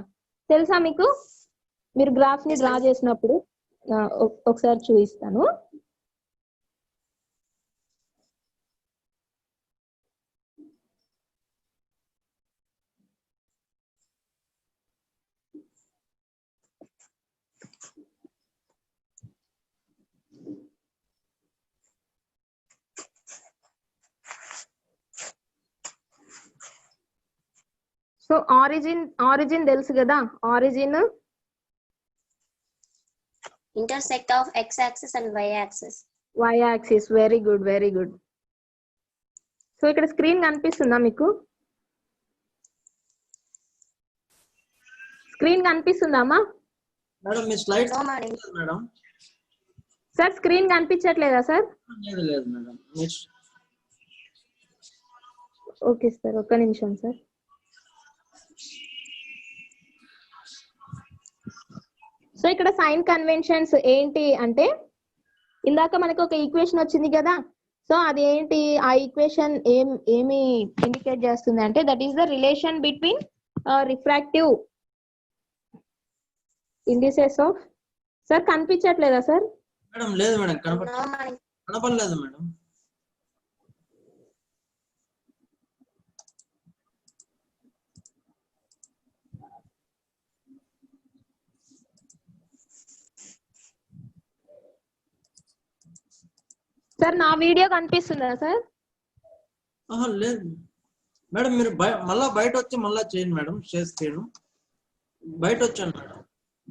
తెలుసా మీకు, మీరు గ్రాఫ్ ని డ్రా చేసినప్పుడు ఒకసారి చూపిస్తాను. సో ఆరిజిన్ తెలుసు కదా, origin intersect of x axis and y axis. y axis, very good. So ఇక్కడ స్క్రీన్ కనిపిస్తుందా మీకు, స్క్రీన్ కనిపిస్తుందమ్మా మేడం మీ slides No, madam. Madam. Sir screen కనిపించట్లేదా సార్? లేదు మేడం. ఓకే సార్, ఒక్క నిమిషం సార్. సో ఇక్కడ సైన్ కన్వెన్షన్స్ ఏంటి అంటే ఇందాక మనకు ఒక ఈక్వేషన్ వచ్చింది కదా. సో అది ఏంటి, ఆ ఈక్వేషన్ ఏమి ఇండికేట్ చేస్తుంది అంటే that is the relation between refractive indices of. Sir కనిపించట్లేదా సార్? మేడం లేదు మేడం, No, madam. కనపడలేదు మేడం. సార్ నా వీడియో కనిపిస్తుందా సార్? లేదు మేడం, మీరు మళ్ళా బయట వచ్చి మళ్ళా చేయండి మేడం. షేర్ స్క్రీన్ బయట వచ్చాను మేడం,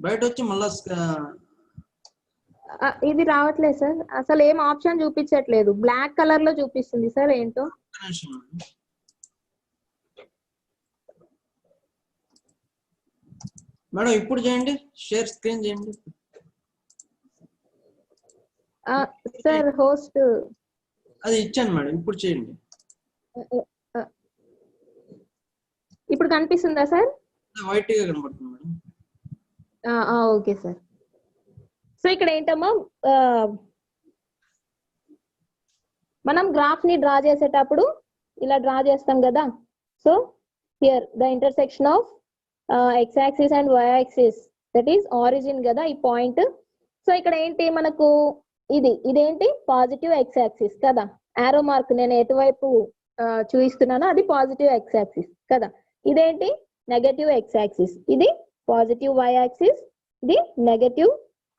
బయట వచ్చి మళ్ళా ఇది రావట్లేదు సార్, అసలు ఏం ఆప్షన్ చూపించట్లేదు, బ్లాక్ కలర్ లో చూపిస్తుంది సార్, ఏంటో. మేడం ఇప్పుడు చేయండి, షేర్ స్క్రీన్ చేయండి. సార్ హోస్ట్ అది ఇచ్చాను మేడం, ఇప్పుడు చేయండి. ఇప్పుడు కనిపిస్తుందా సార్? వైట్ గా కనబడుతుంది మేడం. Okay sir. సో ఇక్కడ ఏంటమ్మా, మనం గ్రాఫ్ ని డ్రా చేసేటప్పుడు ఇలా డ్రా చేస్తాం కదా. So here the intersection of x axis and y axis, that is origin కదా ఈ పాయింట్. సో ఇక్కడ ఏంటి మనకు ఇదేంటి పాజిటివ్ x యాక్సిస్ కదా, ఆరో మార్క్ నేను ఎటువైపు చూపిస్తున్నానో అది పాజిటివ్ x యాక్సిస్ కదా. ఇదేంటి నెగటివ్ x యాక్సిస్, ఇది పాజిటివ్ y యాక్సిస్, ఇది నెగటివ్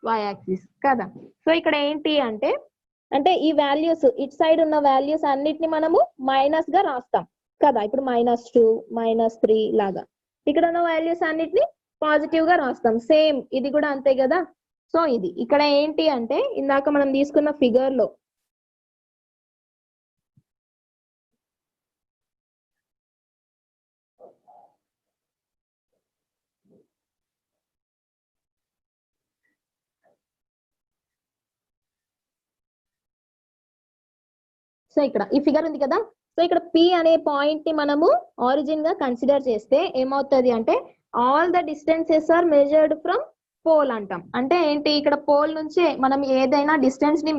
y యాక్సిస్ కదా. సో ఇక్కడ ఏంటి అంటే అంటే ఈ వాల్యూస్ ఇటు సైడ్ ఉన్న వాల్యూస్ అన్నిటిని మనము మైనస్ గా రాస్తాం కదా. ఇప్పుడు -2 -3 లాగా ఇక్కడ ఉన్న వాల్యూస్ అన్నిటిని పాజిటివ్ గా రాస్తాం. సేమ్ ఇది కూడా అంతే కదా. సో ఇది ఇక్కడ ఏంటి అంటే ఇందాక మనం తీసుకున్న ఫిగర్ లో సో ఇక్కడ ఈ ఫిగర్ ఉంది కదా. సో ఇక్కడ P అనే పాయింట్ ని మనము ఆరిజిన్ గా కన్సిడర్ చేస్తే ఏమవుతుంది అంటే all the distances are measured from pole అంటాం. అంటే ఏంటి ఇక్కడ పోల్ నుంచి మనం ఏదైనా డిస్టెన్స్ ని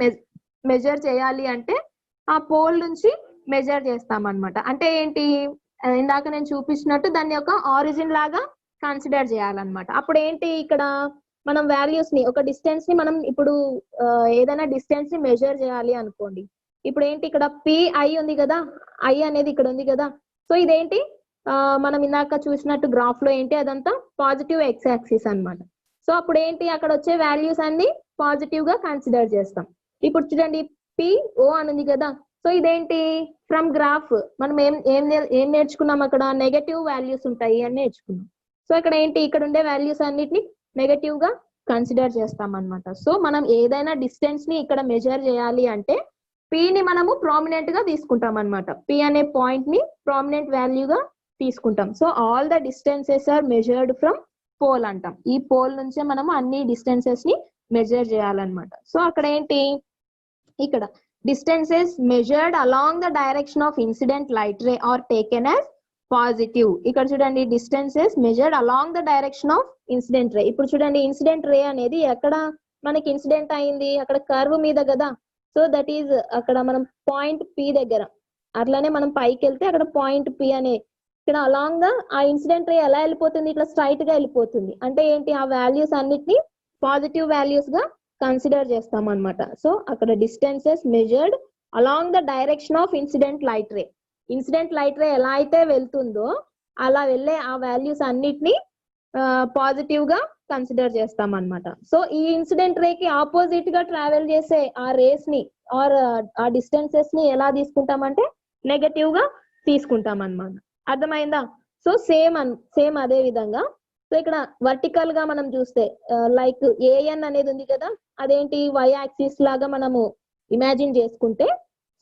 మెజర్ చేయాలి అంటే ఆ పోల్ నుంచి మెజర్ చేస్తాం అన్నమాట. అంటే ఏంటి ఇందాక నేను చూపించినట్టు దాని యొక్క ఆరిజిన్ లాగా కన్సిడర్ చేయాలన్నమాట. అప్పుడు ఏంటి ఇక్కడ మనం వాల్యూస్ ని ఒక డిస్టెన్స్ ని మనం ఇప్పుడు ఏదైనా డిస్టెన్స్ ని మెజర్ చేయాలి అనుకోండి. ఇప్పుడు ఏంటి ఇక్కడ PI ఉంది కదా, I అనేది ఇక్కడ ఉంది కదా. సో ఇదేంటి మనం ఇందాక చూసినట్టు గ్రాఫ్ లో ఏంటి అదంతా పాజిటివ్ ఎక్స్ యాక్సిస్ అన్నమాట. సో అప్పుడు ఏంటి అక్కడ వచ్చే వాల్యూస్ అన్ని పాజిటివ్ గా కన్సిడర్ చేస్తాం. ఇప్పుడు చూడండి PO అని ఉంది కదా. సో ఇదేంటి ఫ్రమ్ గ్రాఫ్ మనం ఏం నేర్చుకున్నాం అక్కడ నెగటివ్ వాల్యూస్ ఉంటాయి అని నేర్చుకున్నాం. సో ఇక్కడ ఏంటి ఇక్కడ ఉండే వాల్యూస్ అన్నిటిని నెగటివ్ గా కన్సిడర్ చేస్తాం అన్నమాట. సో మనం ఏదైనా డిస్టెన్స్ ని ఇక్కడ మెజర్ చేయాలి అంటే P ని మనము ప్రామినెంట్ గా తీసుకుంటాం అన్నమాట. P అనే పాయింట్ ని ప్రామినెంట్ వాల్యూగా తీసుకుంటాం. So all the distances are measured from pole అంటాం. ఈ పోల్ నుంచే మనము అన్ని డిస్టెన్సెస్ ని మెజర్ చేయాలన్నమాట. సో అక్కడ ఏంటి ఇక్కడ distances measured along the direction of incident light ray are taken as positive. ఇక్కడ చూడండి distances measured along the direction of incident ray. ఇప్పుడు చూడండి ఇన్సిడెంట్ రే అనేది ఎక్కడ మనకి ఇన్సిడెంట్ అయింది అక్కడ కర్వ్ మీద కదా. సో దట్ ఈజ్ అక్కడ మనం పాయింట్ P దగ్గర అట్లానే మనం పైకి వెళ్తే అక్కడ పాయింట్ P అనే ఇక్కడ అలాంగ్ గా ఆ ఇన్సిడెంట్ రే ఎలా వెళ్ళిపోతుంది ఇట్లా స్ట్రైట్ గా వెళ్ళిపోతుంది. అంటే ఏంటి ఆ వాల్యూస్ అన్నిటిని పాజిటివ్ వాల్యూస్ గా కన్సిడర్ చేస్తాం అన్నమాట. సో అక్కడ distances measured along the direction of incident light ray. Incident light రే ఎలా అయితే వెళ్తుందో అలా వెళ్ళే ఆ వాల్యూస్ అన్నిటిని పాజిటివ్ గా కన్సిడర్ చేస్తాం అన్నమాట. సో ఈ ఇన్సిడెంట్ రే కి ఆపోజిట్ గా ట్రావెల్ చేసే ఆ రేస్ ని ఆర్ ఆ డిస్టెన్సెస్ ని ఎలా తీసుకుంటామంటే నెగటివ్ గా తీసుకుంటాం అన్నమాట. అర్థమైందా? సో సేమ్ అదే విధంగా సో ఇక్కడ వర్టికల్ గా మనం చూస్తే లైక్ AN అనేది ఉంది కదా, అదేంటి Y యాక్సిస్ లాగా మనము ఇమాజిన్ చేసుకుంటే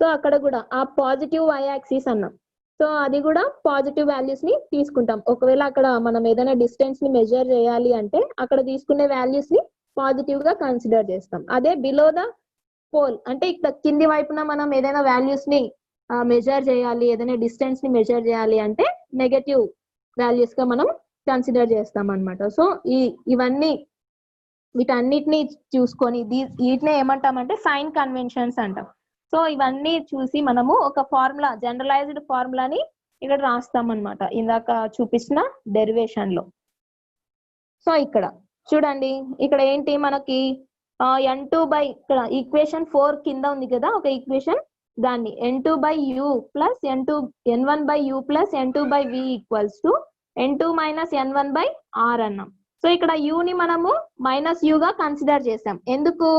సో అక్కడ కూడా ఆ పాజిటివ్ Y యాక్సిస్ అన్నాం. సో అది కూడా పాజిటివ్ వాల్యూస్ ని తీసుకుంటాం. ఒకవేళ అక్కడ మనం ఏదైనా డిస్టెన్స్ ని మెజర్ చేయాలి అంటే అక్కడ తీసుకునే వాల్యూస్ ని పాజిటివ్ గా కన్సిడర్ చేస్తాం. అదే బిలో ద పోల్ అంటే ఇక్కడ కింది వైపున మనం ఏదైనా వాల్యూస్ ని మెజర్ చేయాలి, ఏదైనా డిస్టెన్స్ ని మెజర్ చేయాలి అంటే నెగటివ్ వాల్యూస్ గా మనం కన్సిడర్ చేస్తాం అన్నమాట. సో ఇవన్నీ వీటన్నిటిని చూసుకొని వీటినే ఏమంటామంటే సైన్ కన్వెన్షన్స్ అంటాం. సో ఇవన్నీ చూసి మనము ఒక ఫార్ములా జనరలైజ్డ్ ఫార్ములాని ఇక్కడ రాస్తాం అన్నమాట ఇందాక చూపించిన డెరివేషన్ లో. సో ఇక్కడ చూడండి ఇక్కడ ఏంటి మనకి N2 బై ఇక్కడ ఈక్వేషన్ 4 కింద ఉంది కదా ఒక ఈక్వేషన్, దాన్ని N2 by U plus N1 by U plus N2 by V equals to N2 minus N1 by R అన్నాం. సో ఇక్కడ U ని మనము మైనస్ U గా కన్సిడర్ చేసాం. ఎందుకు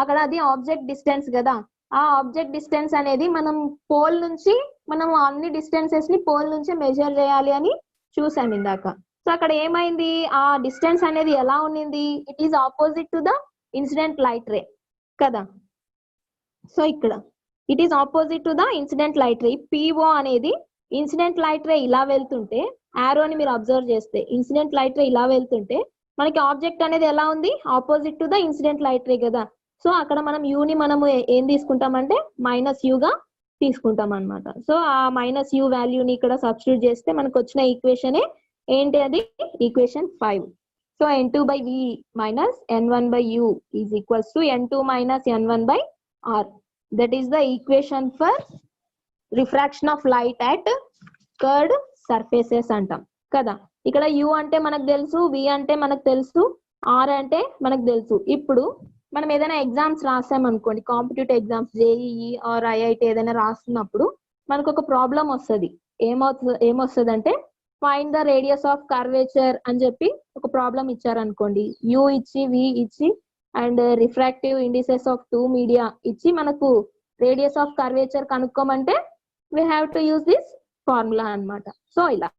అక్కడ అది ఆబ్జెక్ట్ డిస్టెన్స్ కదా. ఆ ఆబ్జెక్ట్ డిస్టెన్స్ అనేది మనం పోల్ నుంచి మనం అన్ని డిస్టెన్సెస్ ని పోల్ నుంచి మెజర్ చేయాలి అని చూసాం ఇందాక. సో అక్కడ ఏమైంది ఆ డిస్టెన్స్ అనేది ఎలా ఉన్నింది, it is opposite to the incident light రే కదా. సో ఇక్కడ it is opposite to the incident light ray. PO అనేది ఇన్సిడెంట్ లైట్ రే ఇలా వెళ్తుంటే ఆరోని మీరు అబ్జర్వ్ చేస్తే ఇన్సిడెంట్ లైట్ రే ఇలా వెళ్తుంటే మనకి ఆబ్జెక్ట్ అనేది ఎలా ఉంది opposite to the incident light రే కదా. సో అక్కడ మనం U ని మనము ఏం తీసుకుంటామంటే మైనస్ U గా తీసుకుంటాం అన్నమాట. సో ఆ మైనస్ U వాల్యూని ఇక్కడ సబ్స్టిట్యూట్ చేస్తే మనకు వచ్చిన ఈక్వేషన్ ఏంటి అది equation 5. So N2 by V minus N1 by U is equals to N2 minus N1 by R. That is the equation for refraction of light at curved surfaces అంటాం కదా. ఇక్కడ U అంటే మనకు తెలుసు, V అంటే మనకు తెలుసు, R అంటే మనకు తెలుసు. ఇప్పుడు మనం ఏదైనా ఎగ్జామ్స్ రాసాం అనుకోండి, competitive exams JEE or IIT ఏదైనా రాస్తున్నప్పుడు మనకు ఒక ప్రాబ్లం వస్తుంది. ఏమొస్తుంది అంటే find the radius of curvature అని చెప్పి ఒక ప్రాబ్లం ఇచ్చారనుకోండి. U ఇచ్చి V ఇచ్చి and refractive indices of two media ఇచ్చి మనకు రేడియస్ ఆఫ్ కర్వేచర్ కనుక్కోమంటే we have to use this formula అన్నమాట. సో ఇలా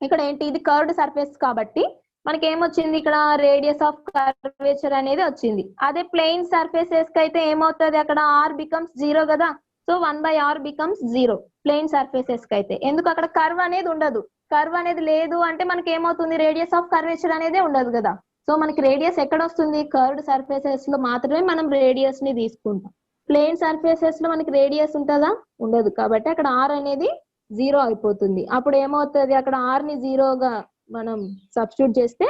ఇక్కడ ఏంటి, ఇది కర్వ్డ్ సర్ఫేస్ కాబట్టి మనకి ఏమొచ్చింది, ఇక్కడ రేడియస్ ఆఫ్ కర్వేచర్ అనేది వచ్చింది. అదే ప్లెయిన్ సర్ఫేసెస్ కి అయితే ఏమవుతుంది, అక్కడ ఆర్ బికమ్స్ 0 కదా. So 1/r becomes 0 plain surfaces కి అయితే. ఎందుకు, అక్కడ కర్వ్ అనేది ఉండదు. కర్వ్ అనేది లేదు అంటే మనకి ఏమవుతుంది, రేడియస్ ఆఫ్ కర్వేచర్ అనేది ఉండదు కదా. సో మనకి రేడియస్ ఎక్కడ వస్తుంది, కర్వ్డ్ సర్ఫేసెస్ లో మాత్రమే మనం రేడియస్ ని తీసుకుంటాం. ప్లెయిన్ సర్ఫేసెస్ లో మనకి రేడియస్ ఉంటుందా, ఉండదు. కాబట్టి అక్కడ ఆర్ అనేది 0 అయిపోతుంది. అప్పుడు ఏమవుతుంది, అక్కడ ఆర్ ని 0గా మనం సబ్స్టిట్యూట్ చేస్తే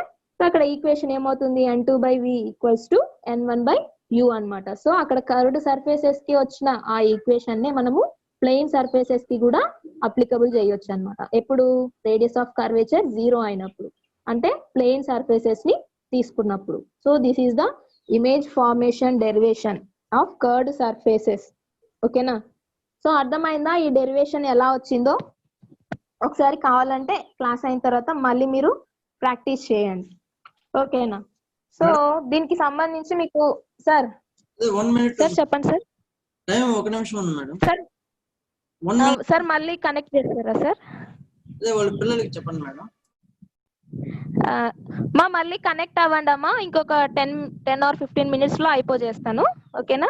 అక్కడ ఈక్వేషన్ ఏమవుతుంది, n2/v = n1/u అన్నమాట. సో అక్కడ కర్వ్డ్ సర్ఫేసెస్ కి వచ్చిన ఆ ఈక్వేషన్ ని మనము ప్లెయిన్ సర్ఫేసెస్ కి కూడా అప్లికబుల్ చేయొచ్చు అన్నమాట. ఎప్పుడు, రేడియస్ ఆఫ్ కర్వేచర్ 0 అయినప్పుడు, అంటే ప్లెయిన్ సర్ఫేసెస్ ని తీసుకున్నప్పుడు. So this is the image formation derivation of curved surfaces. ఓకేనా. సో అర్థమైందా ఈ డెరివేషన్ ఎలా వచ్చిందో? ఒకసారి కావాలంటే క్లాస్ అయిన తర్వాత మళ్ళీ మీరు ప్రాక్టీస్ చేయండి. ఓకేనా. సో దీనికి సంబంధించి మీకు సార్ 1 minute సార్ చెప్పండి సార్. టైం 1 నిమిషం ఉంది మేడం. Sir 1 minute. సార్ మళ్ళీ కనెక్ట్ చేస్తారా సార్? అదే వాళ్ళ పిల్లలకి చెప్పండి మేడం. మళ్ళీ కనెక్ట్ అవ్వండి అమ్మా. ఇంకొక 10 or 15 minutes లో అయిపోజేస్తాను. ఓకేనా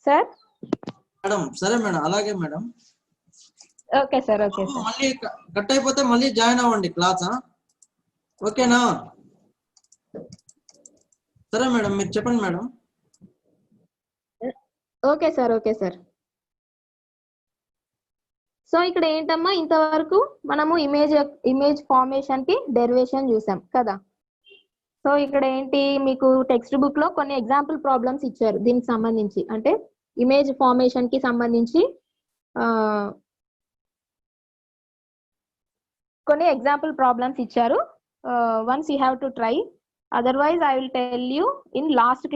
సార్? మేడం సరే మేడం, అలాగే madam. Okay sir. Okay sir. మళ్ళీ కట్ అయిపోతే మళ్ళీ జాయిన్ అవ్వండి క్లాస్. ఓకేనా? సరే మేడం, మీరు చెప్పండి madam. Okay sir. Okay sir. So ఇక్కడ ఏంటమ్మా, ఇంతవరకు మనము ఇమేజ్ ఫార్మేషన్ కి డెరివేషన్ చూసాం కదా. సో ఇక్కడ ఏంటి, మీకు టెక్స్ట్ బుక్ లో కొన్ని ఎగ్జాంపుల్ ప్రాబ్లమ్స్ ఇచ్చారు దీనికి సంబంధించి, అంటే ఇమేజ్ ఫార్మేషన్ కి సంబంధించి కొన్ని ఎగ్జాంపుల్ ప్రాబ్లమ్స్ ఇచ్చారు. Once you have to try, otherwise I will tell you in last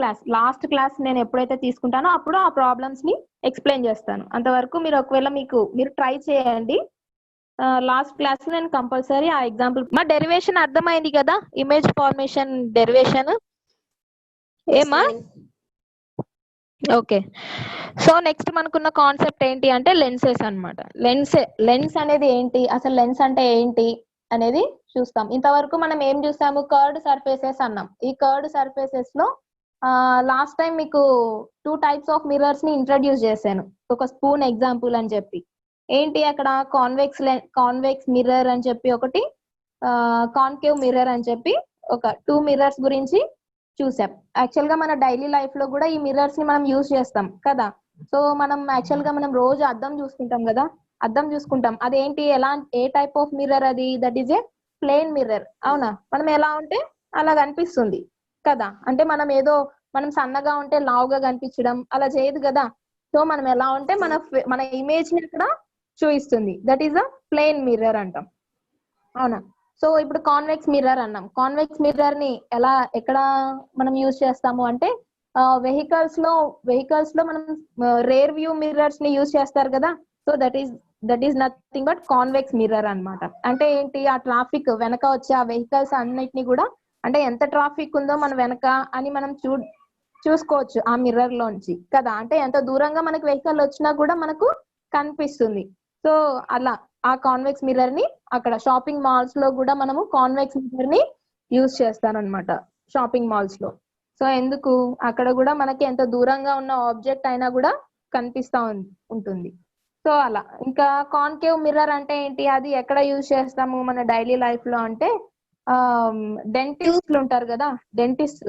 class నేను ఎప్పుడైతే తీసుకుంటానో అప్పుడు ఆ ప్రాబ్లమ్స్ ని ఎక్స్ప్లెయిన్ చేస్తాను. అంతవరకు మీరు ఒకవేళ మీరు ట్రై చేయండి. లాస్ట్ క్లాస్ నేను కంపల్సరీ ఆ ఎగ్జాంపుల్. మా డెరివేషన్ అర్థమైంది కదా, ఇమేజ్ ఫార్మేషన్ డెరివేషన్ ఏమా? ఓకే. సో నెక్స్ట్ మనకున్న కాన్సెప్ట్ ఏంటి అంటే లెన్సెస్ అన్నమాట. లెన్స్ అనేది ఏంటి, అసలు లెన్స్ అంటే ఏంటి అనేది చూస్తాం. ఇంతవరకు మనం ఏం చూసాము, కర్వ్డ్ సర్ఫేసెస్ అన్నాం. ఈ కర్వ్డ్ సర్ఫేసెస్ లో లాస్ట్ టైం మీకు 2 types ఆఫ్ మిర్రర్స్ ని ఇంట్రడ్యూస్ చేశాను, ఒక స్పూన్ ఎగ్జాంపుల్ అని చెప్పి. ఏంటి అక్కడ కాన్వెక్స్ మిర్రర్ అని చెప్పి ఒకటి, కాన్కేవ్ మిర్రర్ అని చెప్పి ఒక 2 మిర్రర్స్ గురించి చూసాం. యాక్చువల్ గా మన డైలీ లైఫ్ లో కూడా ఈ మిర్రర్స్ ని మనం యూజ్ చేస్తాం కదా. సో మనం యాక్చువల్ గా మనం రోజు అద్దం చూసుకుంటాం కదా, అద్దం చూసుకుంటాం. అదేంటి, ఏ టైప్ ఆఫ్ మిర్రర్ అది? That is a plain mirror. అవునా, మనం ఎలా ఉంటే అలా కనిపిస్తుంది కదా. అంటే మనం సన్నగా ఉంటే లావుగా కనిపించడం అలా చేయదు కదా. సో మనం ఎలా ఉంటే మన ఇమేజ్ ని అక్కడ చూపిస్తుంది. That is a plain mirror అంటాం. అవునా. సో ఇప్పుడు కాన్వెక్స్ మిర్రర్ అన్నాం. కాన్వెక్స్ మిర్రర్ ని ఎక్కడ మనం యూజ్ చేస్తాము అంటే వెహికల్స్ లో మనం రేర్ వ్యూ మిర్రర్స్ ని యూజ్ చేస్తారు కదా. So that is nothing but convex mirror అన్నమాట. అంటే ఏంటి, ఆ ట్రాఫిక్ వెనక వచ్చే ఆ వెహికల్స్ అన్నిటిని కూడా, అంటే ఎంత ట్రాఫిక్ ఉందో మన వెనక అని మనం చూసుకోవచ్చు ఆ మిర్రర్ లోంచి కదా. అంటే ఎంత దూరంగా మనకి వెహికల్ వచ్చినా కూడా మనకు కనిపిస్తుంది. సో అలా ఆ కాన్వెక్స్ మిర్రర్ ని అక్కడ షాపింగ్ మాల్స్ లో కూడా మనము కాన్వెక్స్ మిర్రర్ ని యూజ్ చేస్తానన్నమాట షాపింగ్ మాల్స్ లో. సో ఎందుకు, అక్కడ కూడా మనకి ఎంత దూరంగా ఉన్న ఆబ్జెక్ట్ అయినా కూడా కనిపిస్తా ఉంటుంది. సో అలా. ఇంకా కాన్కేవ్ మిర్రర్ అంటే ఏంటి, అది ఎక్కడ యూజ్ చేస్తాము మన డైలీ లైఫ్ లో అంటే డెంటిస్ట్లు ఉంటారు కదా, డెంటిస్ట్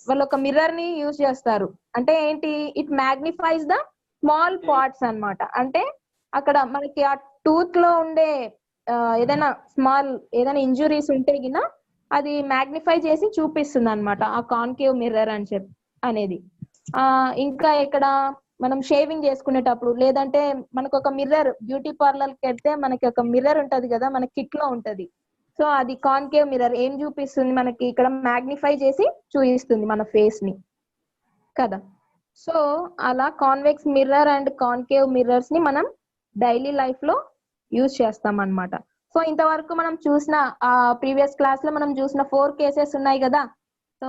వాళ్ళు ఒక మిర్రర్ ని యూజ్ చేస్తారు. అంటే ఏంటి, ఇట్ మ్యాగ్నిఫైస్ ద స్మాల్ పార్ట్స్ అన్నమాట. అంటే అక్కడ మనకి ఆ టూత్ లో ఉండే ఏదైనా ఇంజురీస్ ఉంటే గిన అది మ్యాగ్నిఫై చేసి చూపిస్తుంది అన్నమాట ఆ కాన్కేవ్ మిర్రర్ అనేది. ఇంకా ఇక్కడ మనం షేవింగ్ చేసుకునేటప్పుడు, లేదంటే మనకు ఒక మిర్రర్ బ్యూటీ పార్లర్ కి వెళ్తే మనకి ఒక మిర్రర్ ఉంటది కదా, మన కిట్ లో ఉంటది. సో అది కాన్కేవ్ మిర్రర్ ఏం చూపిస్తుంది, మనకి ఇక్కడ మ్యాగ్నిఫై చేసి చూపిస్తుంది మన ఫేస్ ని కదా. సో అలా convex mirror and concave mirrors ని మనం డైలీ లైఫ్ లో యూజ్ చేస్తాం అన్నమాట. సో సో ఇంతవరకు మనం చూసిన ప్రీవియస్ క్లాస్ లో మనం చూసిన 4 కేసెస్ ఉన్నాయి కదా. సో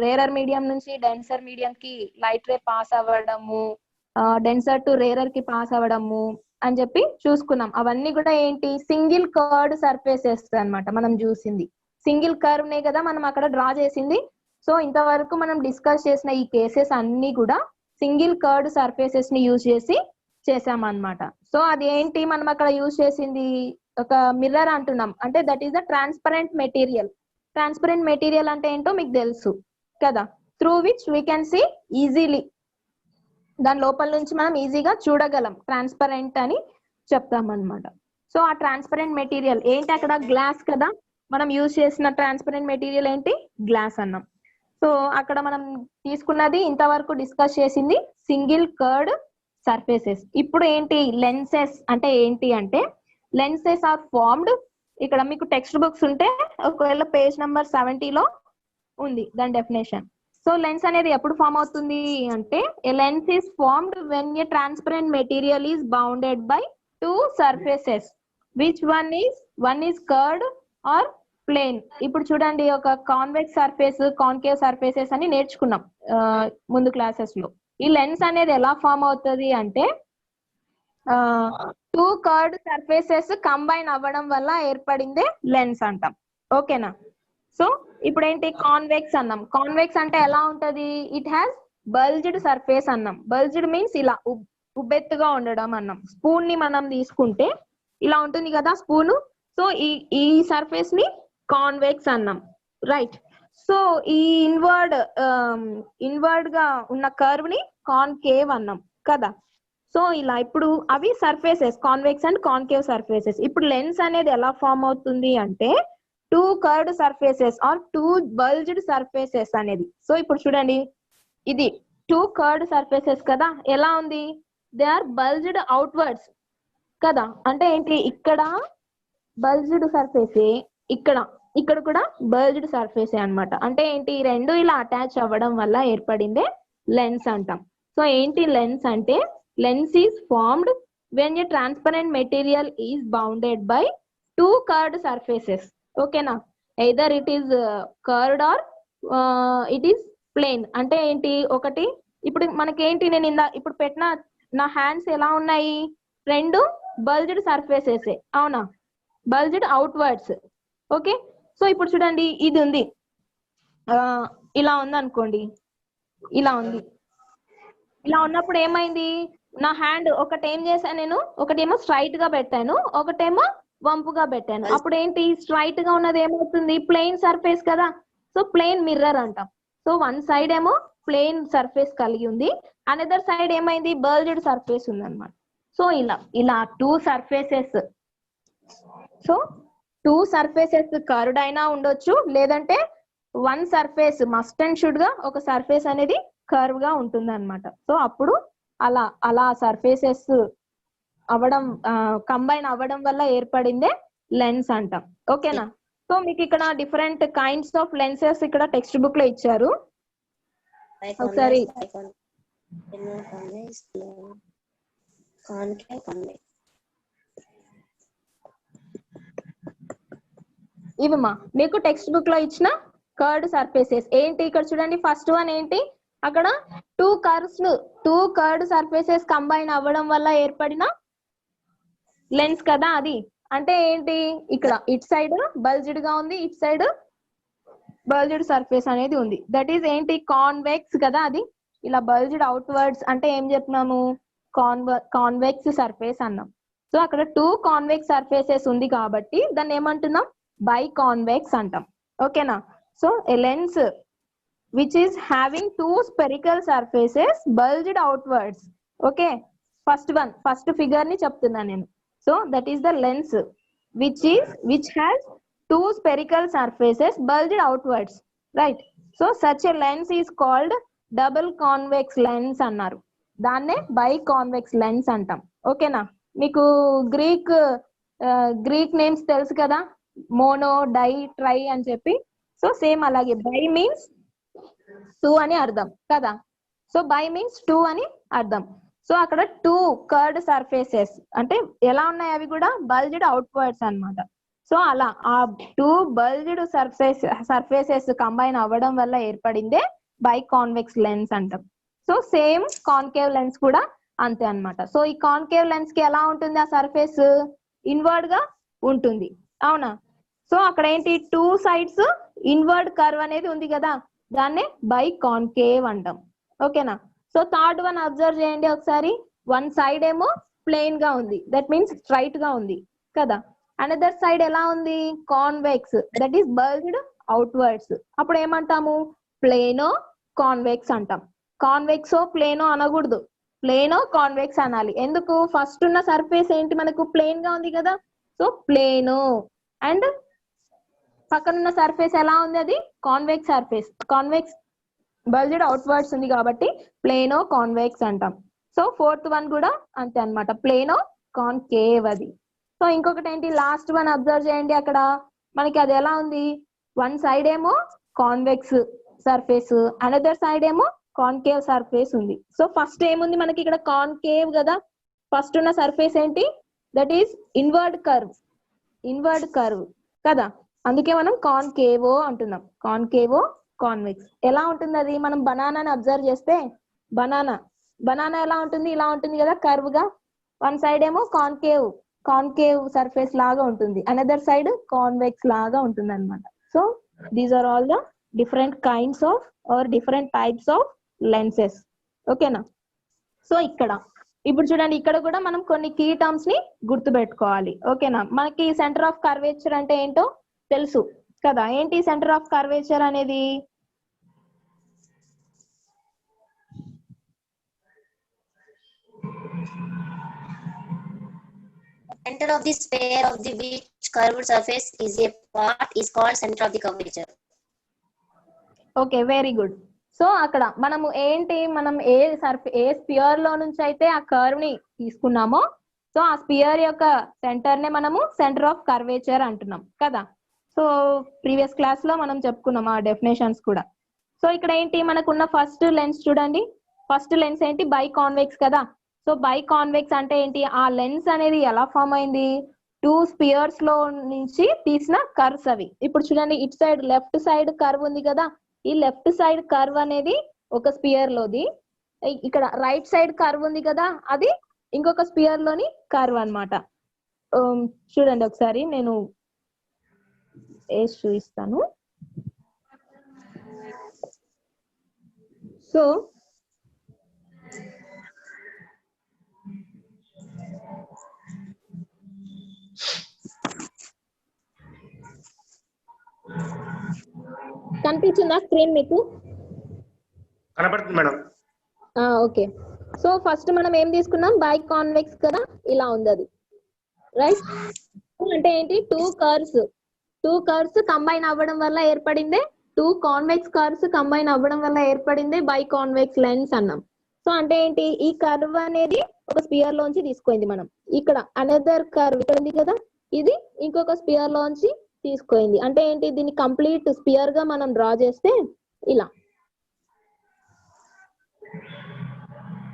రేరర్ మీడియం నుంచి డెన్సర్ మీడియం కి లైట్ రే పాస్ అవ్వడము, డెన్సర్ టు రేరర్ కి పాస్ అవ్వడము అని చెప్పి చూసుకున్నాం. అవన్నీ కూడా ఏంటి, సింగిల్ కర్వ్డ్ సర్ఫేసెస్ అన్నమాట. మనం చూసింది సింగిల్ కర్వ్ నే కదా మనం అక్కడ డ్రా చేసింది. సో ఇంతవరకు మనం డిస్కస్ చేసిన ఈ కేసెస్ అన్ని కూడా సింగిల్ కర్వ్డ్ సర్ఫేసెస్ ని యూజ్ చేసి చేసామన్నమాట. సో అది ఏంటి మనం అక్కడ యూజ్ చేసింది, ఒక మిర్రర్ అంటున్నాం. అంటే that is the transparent material. Transparent material అంటే ఏంటో మీకు తెలుసు కదా, through which we can see easily, దాని లోపల నుంచి మనం ఈజీగా చూడగలం, ట్రాన్స్పరెంట్ అని చెప్తాం అన్నమాట. సో ఆ ట్రాన్స్పరెంట్ మెటీరియల్ ఏంటి, అక్కడ గ్లాస్ కదా, మనం యూజ్ చేసిన ట్రాన్స్పరెంట్ మెటీరియల్ ఏంటి, గ్లాస్ అన్నాం. సో అక్కడ మనం తీసుకున్నది ఇంతవరకు డిస్కస్ చేసింది సింగిల్ కర్వ్డ్ సర్ఫేసెస్. ఇప్పుడు ఏంటి, లెన్సెస్ అంటే ఏంటి అంటే, లెన్సెస్ ఆర్ ఫార్మ్డ్. ఇక్కడ మీకు టెక్స్ట్ బుక్స్ ఉంటే ఒకవేళ పేజ్ నెంబర్ 70లో ఉంది దాని డెఫినేషన్. సో లెన్స్ అనేది ఎప్పుడు ఫామ్ అవుతుంది అంటే, a lens is formed when a transparent material is bounded by 2 surfaces which one is curved or plane. ఇప్పుడు చూడండి, ఒక కాన్వెక్స్ సర్ఫేస్, కాన్కేవ్ సర్ఫేసెస్ అని నేర్చుకున్నాం ముందు క్లాసెస్ లో. ఈ లెన్స్ అనేది ఎలా ఫామ్ అవుతుంది అంటే, 2 కర్వ్డ్ సర్ఫేసెస్ కంబైన్ అవ్వడం వల్ల ఏర్పడిందే లెన్స్ అంటాం. ఓకేనా. సో ఇప్పుడు ఏంటి, కాన్వెక్స్ అన్నాం. కాన్వెక్స్ అంటే ఎలా ఉంటది, ఇట్ హ్యాస్ బల్జ్డ్ సర్ఫేస్ అన్నాం. బల్జ్డ్ మీన్స్ ఇలా ఉబ్బెత్తుగా ఉండడం అన్నాం. స్పూన్ ని మనం తీసుకుంటే ఇలా ఉంటుంది కదా స్పూన్. సో ఈ సర్ఫేస్ ని కాన్వెక్స్ అన్నాం, రైట్. సో ఈ ఇన్వర్డ్ గా ఉన్న కర్వ్ ని కాన్కేవ్ అన్నాం కదా. సో ఇలా ఇప్పుడు అవి surfaces, convex and concave surfaces. ఇప్పుడు లెన్స్ అనేది ఎలా ఫామ్ అవుతుంది అంటే, 2 curved surfaces or 2 bulged surfaces అనేది. సో ఇప్పుడు చూడండి, ఇది 2 కర్వ్డ్ సర్ఫేసెస్ కదా, ఎలా ఉంది, దే ఆర్ బల్జ్డ్ అవుట్వర్డ్స్ కదా. అంటే ఏంటి, ఇక్కడ బల్జ్డ్ సర్ఫేసే, ఇక్కడ కూడా బల్జ్డ్ సర్ఫేసే అన్నమాట. అంటే ఏంటి, రెండు ఇలా అటాచ్ అవ్వడం వల్ల ఏర్పడిందే లెన్స్ అంటాం. సో ఏంటి లెన్స్ అంటే, lens is formed when a transparent material is bounded by 2 curved surfaces. ఓకేనా. Either it is curved or it is plane. అంటే ఏంటి, ఒకటి ఇప్పుడు మనకేంటి, నేను ఇప్పుడు పెట్టిన నా హ్యాండ్స్ ఎలా ఉన్నాయి, రెండు బల్జ్డ్ సర్ఫేసెస్, అవునా, బల్జ్డ్ అవుట్వర్డ్స్. ఓకే. సో ఇప్పుడు చూడండి, ఇది ఉంది, ఇలా ఉంది అనుకోండి, ఇలా ఉంది. ఇలా ఉన్నప్పుడు ఏమైంది, నా హ్యాండ్ ఒకటి ఏం చేశాను నేను, ఒకటేమో స్ట్రైట్ గా పెట్టాను, ఒకటేమో వంపుగా పెట్టాను. అప్పుడు ఏంటి, స్ట్రైట్ గా ఉన్నది ఏమవుతుంది, ప్లెయిన్ సర్ఫేస్ కదా. సో ప్లెయిన్ మిర్రర్ అంటాం. సో వన్ సైడ్ ఏమో ప్లెయిన్ సర్ఫేస్ కలిగి ఉంది, అనదర్ సైడ్ ఏమైంది, బల్జ్డ్ సర్ఫేస్ ఉంది అనమాట. సో ఇలా 2 సర్ఫేసెస్. సో 2 సర్ఫేసెస్ కర్వ్డ్ అయినా ఉండొచ్చు, లేదంటే 1 సర్ఫేస్ మస్ట్ అండ్ షుడ్ గా ఒక సర్ఫేస్ అనేది కర్వ్ గా ఉంటుంది అనమాట. సో అప్పుడు అలా సర్ఫేసెస్ అవ్వడం, కంబైన్ అవ్వడం వల్ల ఏర్పడిందే లెన్స్ అంటాం. ఓకేనా. సో మీకు ఇక్కడ డిఫరెంట్ కైండ్స్ ఆఫ్ లెన్సెస్ ఇక్కడ టెక్స్ట్ బుక్ లో ఇచ్చారు. ఒకసారి ఇవమ్మా మీకు టెక్స్ట్ బుక్ లో ఇచ్చిన కర్వ్డ్ సర్ఫేసెస్ ఏంటి, ఇక్కడ చూడండి, ఫస్ట్ వన్ ఏంటి, అక్కడ 2 కర్వ్డ్ సర్ఫేసెస్ కంబైన్ అవ్వడం వల్ల ఏర్పడిన లెన్స్ కదా అది. అంటే ఏంటి, ఇక్కడ ఇట్ సైడ్ బల్జ్డ్ గా ఉంది, ఇట్ సైడ్ బల్జ్డ్ సర్ఫేస్ అనేది ఉంది. దట్ ఈస్ ఏంటి, కాన్వెక్స్ కదా అది. ఇలా బల్జ్డ్ అవుట్వర్డ్స్ అంటే ఏం చెప్తున్నాము, కాన్వెక్స్ సర్ఫేస్ అన్నాం. సో అక్కడ 2 కాన్వెక్స్ సర్ఫేసెస్ ఉంది కాబట్టి దాన్ని ఏమంటున్నాం, బై కాన్వెక్స్ అంటాం. ఓకేనా. So a lens which is having 2 spherical surfaces bulged outwards. Okay, first figure ni చెప్తున్నా నేను. So that is the lens which has 2 spherical surfaces bulged outwards, right. So such a lens is called double convex lens అన్నారు. దాన్నే by convex lens అంటాం. ఓకేనా. మీకు Greek names తెలుసు కదా, mono, die, try అని చెప్పి. సో సేమ్ అలాగే బై మీన్స్ 2 అని అర్థం కదా. సో బై మీన్స్ 2 అని అర్థం. సో అక్కడ 2 కర్వ్డ్ సర్ఫేసెస్ అంటే ఎలా ఉన్నాయి, అవి కూడా బల్జ్డ్ అవుట్వర్డ్స్ అన్నమాట. సో అలా ఆ టూ బల్జ్డ్ సర్ఫేసెస్ కంబైన్ అవ్వడం వల్ల ఏర్పడిందే బైకాన్వెక్స్ లెన్స్ అంటాం. సో సేమ్ కాన్కేవ్ లెన్స్ కూడా అంతే అన్నమాట. సో ఈ కాన్కేవ్ లెన్స్ కి ఎలా ఉంటుంది ఆ సర్ఫేస్ ఇన్వర్డ్ గా ఉంటుంది, అవునా? సో అక్కడ ఏంటి టూ సైడ్స్ ఇన్వర్డ్ కర్వ్ అనేది ఉంది కదా, దాన్నే బైకాన్కేవ్ అంటాం. ఓకేనా? సో థర్డ్ వన్ అబ్జర్వ్ చేయండి ఒకసారి. వన్ సైడ్ ఏమో ప్లెయిన్ గా ఉంది, దట్ మీన్స్ స్ట్రైట్ గా ఉంది కదా. అనదర్ సైడ్ ఎలా ఉంది? Convex, that is bulged outwards. అప్పుడు ఏమంటాము? ప్లేనో కాన్వెక్స్ అంటాం. కాన్వెక్సో ప్లేనో అనకూడదు, ప్లేనో కాన్వెక్స్ అనాలి. ఎందుకు? ఫస్ట్ ఉన్న సర్ఫేస్ ఏంటి మనకు? ప్లేన్ గా ఉంది కదా, సో ప్లేనో. అండ్ పక్కన ఉన్న సర్ఫేస్ ఎలా ఉంది? అది convex surface, convex bulged outwards ఉంది కాబట్టి ప్లేనో కాన్వెక్స్ అంటాం. సో ఫోర్త్ వన్ కూడా అంతే అన్నమాట, ప్లేనో కాన్కేవ్ అది. సో ఇంకొకటి ఏంటి? లాస్ట్ వన్ అబ్జర్వ్ చేయండి. అక్కడ మనకి అది ఎలా ఉంది? వన్ సైడ్ ఏమో కాన్వెక్స్ సర్ఫేస్, అనదర్ సైడ్ ఏమో కాన్కేవ్ సర్ఫేస్ ఉంది. సో ఫస్ట్ ఏముంది మనకి ఇక్కడ? కాన్కేవ్ కదా. ఫస్ట్ ఉన్న సర్ఫేస్ ఏంటి? That is inward curve, inward curve కదా, అందుకే మనం కాన్కేవో అంటున్నాం. కాన్కేవో కాన్వెక్స్. ఎలా ఉంటుంది అది? మనం బనానాని అబ్జర్వ్ చేస్తే బనానా ఎలా ఉంటుంది? ఇలా ఉంటుంది కదా, కర్వ్ గా. వన్ సైడ్ ఏమో కాన్కేవ్ సర్ఫేస్ లాగా ఉంటుంది, అనదర్ సైడ్ కాన్వెక్స్ లాగా ఉంటుంది అన్నమాట. So these are all the different kinds of or different types of lenses. ఓకేనా? సో ఇప్పుడు చూడండి, ఇక్కడ కూడా మనం కొన్ని కీ టర్మ్స్ ని గుర్తు పెట్టుకోవాలి. ఓకేనా? మనకి సెంటర్ ఆఫ్ కర్వేచర్ అంటే ఏంటో తెలుసు కదా. ఏంటి సెంటర్ ఆఫ్ కర్వేచర్ అనేది? Center of the sphere of the which curved surface is a part is called center of the curvature. Okay, very good. So అక్కడ మనము ఏంటి, మనం ఏ స్పియర్ లో నుంచి అయితే ఆ కర్వ్ ని తీసుకున్నామో, సో ఆ స్పియర్ యొక్క సెంటర్ నే మనము సెంటర్ ఆఫ్ కర్వేచర్ అంటున్నాం కదా. సో ప్రీవియస్ క్లాస్ లో మనం చెప్పుకున్నాం ఆ డెఫినేషన్స్ కూడా. సో ఇక్కడ ఏంటి మనకున్న ఫస్ట్ లెన్స్ చూడండి. ఫస్ట్ లెన్స్ ఏంటి? బై కాన్వెక్స్ కదా. సో బై కాన్వెక్స్ అంటే ఏంటి? ఆ లెన్స్ అనేది ఎలా ఫామ్ అయింది? టూ స్పియర్స్ లో నుంచి తీసిన కర్వ్స్ అవి. ఇప్పుడు చూడండి, ఇటు సైడ్ లెఫ్ట్ సైడ్ కర్వ్ ఉంది కదా, ఈ లెఫ్ట్ సైడ్ కర్వ్ అనేది ఒక స్పియర్ లోది. ఇక్కడ రైట్ సైడ్ కర్వ్ ఉంది కదా, అది ఇంకొక స్పియర్ లోని కర్వ్ అన్నమాట. చూడండి ఒకసారి, నేను వేసి చూపిస్తాను. సో కనిపించిందా స్క్రీన్ మీకు? కనబడుతుంది మేడం. ఓకే. సో ఫస్ట్ మనం ఏం తీసుకున్నాం? బై కాన్వెక్స్ కదా, ఇలా ఉంది అది, రైట్? అంటే ఏంటి? టూ కర్వ్స్ కంబైన్ అవ్వడం వల్ల ఏర్పడిందే, టూ కాన్వెక్స్ కర్వ్స్ కంబైన్ అవ్వడం వల్ల ఏర్పడిందే బై కాన్వెక్స్ లెన్స్ అన్నాం. సో అంటే ఏంటి? ఈ కర్వ్ అనేది ఒక స్పియర్ లోంచి తీసుకుంది మనం. ఇక్కడ అనదర్ కర్వ్ ఇక్కడ ఉంది కదా, ఇది ఇంకొక స్పియర్ లోంచి తీసుకోయింది. అంటే ఏంటి? దీన్ని కంప్లీట్ స్పియర్ గా మనం డ్రా చేస్తే ఇలా,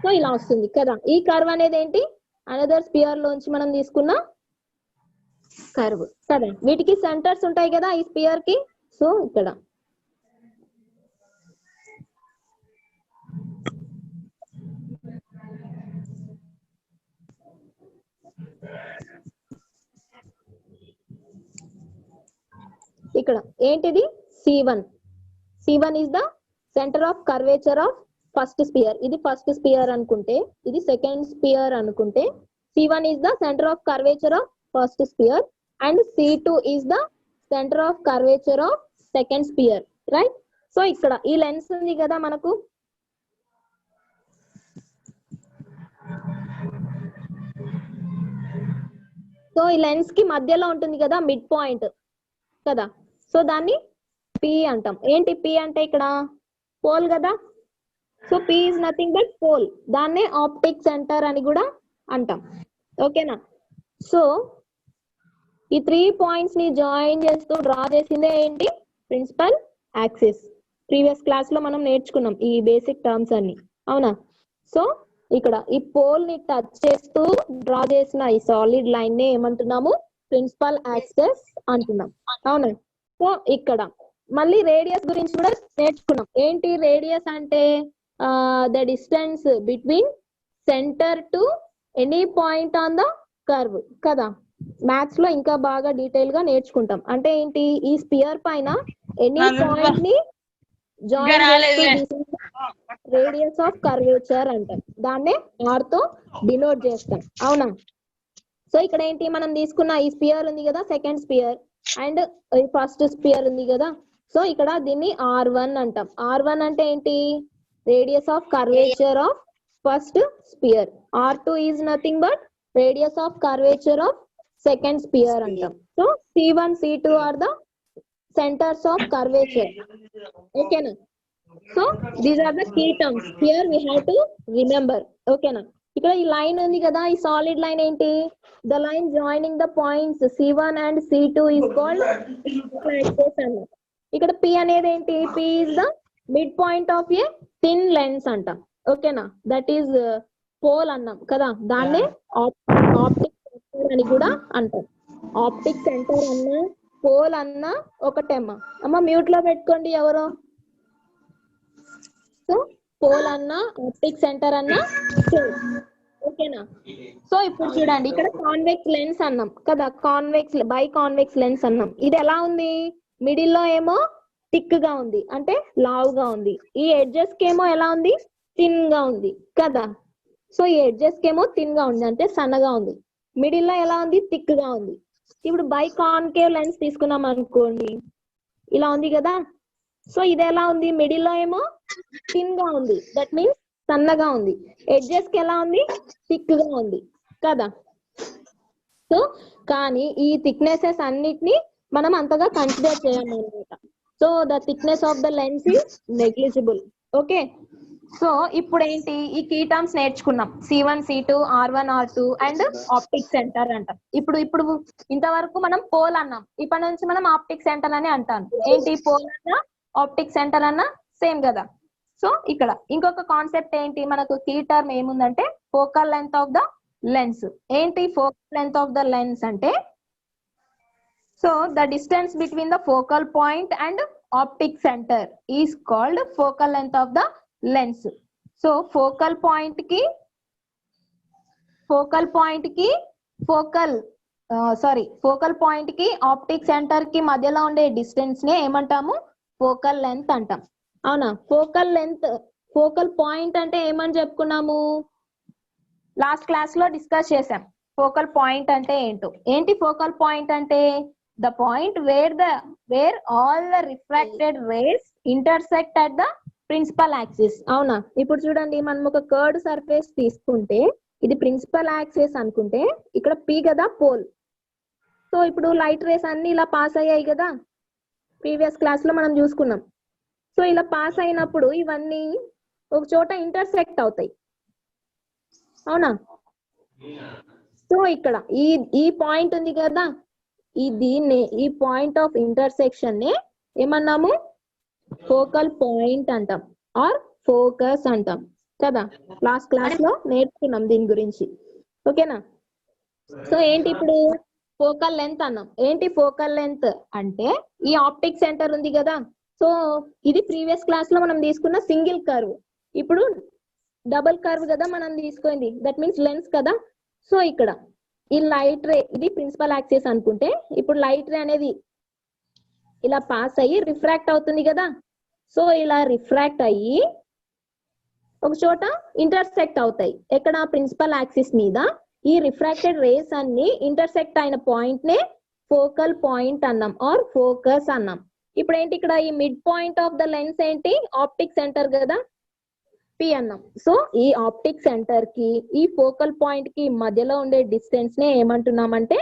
సో ఇలా వస్తుంది కదా. ఈ కర్వ్ అనేది ఏంటి? అనదర్ స్పియర్ లోంచి మనం తీసుకున్న కర్వ్ కదా. వీటికి సెంటర్స్ ఉంటాయి కదా ఈ స్పియర్ కి. సో ఇక్కడ ఏంటిది? C1 is the center of curvature of first sphere. ఇది ఫస్ట్ స్పియర్ అనుకుంటే, ఇది సెకండ్ స్పియర్ అనుకుంటే, C1 is the center of curvature of first sphere and C2 is the center of curvature of second sphere, right? So ఇక్కడ ఈ lens ఉంది కదా మనకు, so ఈ లెన్స్ కి మధ్యలో ఉంటుంది కదా మిడ్ పాయింట్ కదా. సో దాన్ని P అంటాం. ఏంటి P అంటే? ఇక్కడ పోల్ కదా. So P is nothing but pole. దాన్నే ఆప్టిక్ సెంటర్ అని కూడా అంటాం. ఓకేనా? సో ఈ 3 పాయింట్స్ ని జాయిన్ చేస్తూ డ్రా చేసిందే ఏంటి? Principal axis. ప్రీవియస్ క్లాస్ లో మనం నేర్చుకున్నాం ఈ బేసిక్ టర్మ్స్ అన్ని, అవునా? సో ఇక్కడ ఈ పోల్ ని టచ్ చేస్తూ డ్రా చేసిన ఈ సాలిడ్ లైన్ ని ఏమంటున్నాము? ప్రిన్సిపల్ యాక్సెస్ అంటున్నాం. అవునా? సో ఇక్కడ మళ్ళీ రేడియస్ గురించి కూడా నేర్చుకున్నాం. ఏంటి రేడియస్ అంటే the distance between centre to any point on the curve కదా. మ్యాథ్స్ లో ఇంకా బాగా డీటెయిల్ గా నేర్చుకుంటాం. అంటే ఏంటి, ఈ స్పియర్ పైన ఎనీ పాయింట్ ని జాయిన్ చేస్తూ రేడియస్ ఆఫ్ కర్వేచర్ అంటాం. దాన్నే ఆర్ తో డినోట్ చేస్తాం. అవునా? సో ఇక్కడ ఏంటి, మనం తీసుకున్న ఈ స్పియర్ ఉంది కదా, second sphere, and first sphere ఉంది కదా. సో ఇక్కడ దీన్ని R1 అంటాం. R1 అంటే ఏంటి, radius of curvature of first sphere. R2 is nothing but radius of curvature of second sphere అంటాం. So C1 C2 are the centers of curvature. Okay na? So these are the key terms. Here we have to remember. Okay na? ఇక్కడ ఈ line ఉంది కదా, ఈ solid line ఏంటి, the line joining the points C1 and C2 is called access అన్న. ఇక్కడ P అనేది ఏంటి, P is the mid point of a thin lens అంటాం. ఓకేనా? దట్ ఈజ్ పోల్ అన్నాం కదా, దాన్నే ఆప్టిక్ సెంటర్ అని కూడా అంటాం. ఆప్టిక్ సెంటర్ అన్నా పోల్ అన్న ఒకటేమ్మా. అమ్మ మ్యూట్ లో పెట్టుకోండి ఎవరో. సో పోల్ అన్న, ఆప్టిక్ సెంటర్ అన్న, ఓకేనా? సో ఇప్పుడు చూడండి, ఇక్కడ కాన్వెక్స్ లెన్స్ అన్నాం కదా, కాన్వెక్స్ బై కాన్వెక్స్ లెన్స్ అన్నాం. ఇది ఎలా ఉంది, మిడిల్ లో ఏమో థిక్ గా ఉంది, అంటే లావుగా ఉంది. ఈ ఎడ్జెస్ కేమో ఎలా ఉంది, థిన్ గా ఉంది కదా. సో ఈ ఎడ్జెస్ కేమో థిన్ గా ఉంది, అంటే సన్నగా ఉంది. మిడిల్ లో ఎలా ఉంది, థిక్ గా ఉంది. ఇప్పుడు బై కాన్కేవ్ లెన్స్ తీసుకున్నాం అనుకోండి, ఇలా ఉంది కదా. సో ఇది ఎలా ఉంది, మిడిల్ లో ఏమో థిన్ గా ఉంది, దట్ మీన్స్ సన్నగా ఉంది. ఎడ్జెస్ కి ఎలా ఉంది, థిక్ గా ఉంది కదా. సో కానీ ఈ థిక్నెసెస్ అన్నిటిని మనం అంతగా కన్సిడర్ చేయాలన్నమాట. So the thickness of the lens is negligible. Okay, so ఇప్పుడు ఏంటి, ఈ కీ టర్మ్స్ నేర్చుకున్నాం. C1 C2 R1 R2 and optic centre అంటాం. ఇప్పుడు ఇంతవరకు మనం పోల్ అన్నాం, ఇప్పటి నుంచి మనం ఆప్టిక్ సెంటర్ అని అంటాం. ఏంటి, పోల్ అన్నా ఆప్టిక్ సెంటర్ అన్నా సేమ్ కదా. సో ఇక్కడ ఇంకొక కాన్సెప్ట్ ఏంటి, మనకు కీ టర్మ్ ఏముందంటే focal length of the lens. ఏంటి focal length of the lens అంటే, so the distance between the focal point and optic centre is called focal length of the lens. So focal point కి optic centre కి మధ్యలో ఉండే distance ని ఏమంటాము, focal length అంటాం. అవునా? ఫోకల్ పాయింట్ అంటే ఏమని చెప్పుకున్నాము, లాస్ట్ క్లాస్ లో డిస్కస్ చేసాం. ఫోకల్ పాయింట్ అంటే ఏంటో. ఏంటి ఫోకల్ పాయింట్ అంటే, the point where all the refracted rays intersect at the principal axis. అవునా? ఇప్పుడు చూడండి, మనం ఒక కర్వ్డ్ సర్ఫేస్ తీసుకుంటే, ఇది ప్రిన్సిపల్ యాక్సిస్ అనుకుంటే, ఇక్కడ P కదా పోల్. సో ఇప్పుడు లైట్ రేస్ అన్ని ఇలా పాస్ అయ్యాయి కదా, ప్రీవియస్ క్లాస్ లో మనం చూసుకున్నాం. సో ఇలా పాస్ అయినప్పుడు ఇవన్నీ ఒక చోట ఇంటర్సెక్ట్ అవుతాయి. అవునా? సో ఇక్కడ ఈ పాయింట్ ఉంది కదా, ఈ పాయింట్ ఆఫ్ ఇంటర్సెక్షన్ నే ఏమన్నాము, ఫోకల్ పాయింట్ అంటాం ఆర్ ఫోకస్ అంటాం కదా. లాస్ట్ క్లాస్ లో నేర్చుకున్నాం దీని గురించి. ఓకేనా? సో ఏంటి ఇప్పుడు ఫోకల్ లెంత్ అన్నాం. ఏంటి ఫోకల్ లెంత్ అంటే, ఈ ఆప్టిక్ సెంటర్ ఉంది కదా. సో ఇది ప్రీవియస్ క్లాస్ లో మనం తీసుకున్న సింగిల్ కర్వ్. ఇప్పుడు డబుల్ కర్వ్ కదా మనం తీసుకుంది, దట్ మీన్స్ లెన్స్ కదా. సో ఇక్కడ ఈ లైట్ రే, ఇది ప్రిన్సిపల్ యాక్సిస్ అనుకుంటే, ఇప్పుడు లైట్ రే అనేది ఇలా పాస్ అయ్యి రిఫ్రాక్ట్ అవుతుంది కదా. సో ఇలా రిఫ్రాక్ట్ అయ్యి ఒక చోట ఇంటర్సెక్ట్ అవుతాయి. ఎక్కడ, ప్రిన్సిపల్ యాక్సిస్ మీద. ఈ రిఫ్రాక్టెడ్ రేస్ అన్ని ఇంటర్సెక్ట్ అయిన పాయింట్ నే ఫోకల్ పాయింట్ అన్నాం ఆర్ ఫోకస్ అన్నాం. ఇప్పుడు ఏంటి, ఇక్కడ ఈ mid point of the lens ఏంటి, ఆప్టిక్ సెంటర్ కదా, P అన్నాం. సో ఈ ఆప్టిక్ సెంటర్ కి ఈ ఫోకల్ పాయింట్ కి మధ్యలో ఉండే డిస్టెన్స్ నే ఏమంటున్నామంటే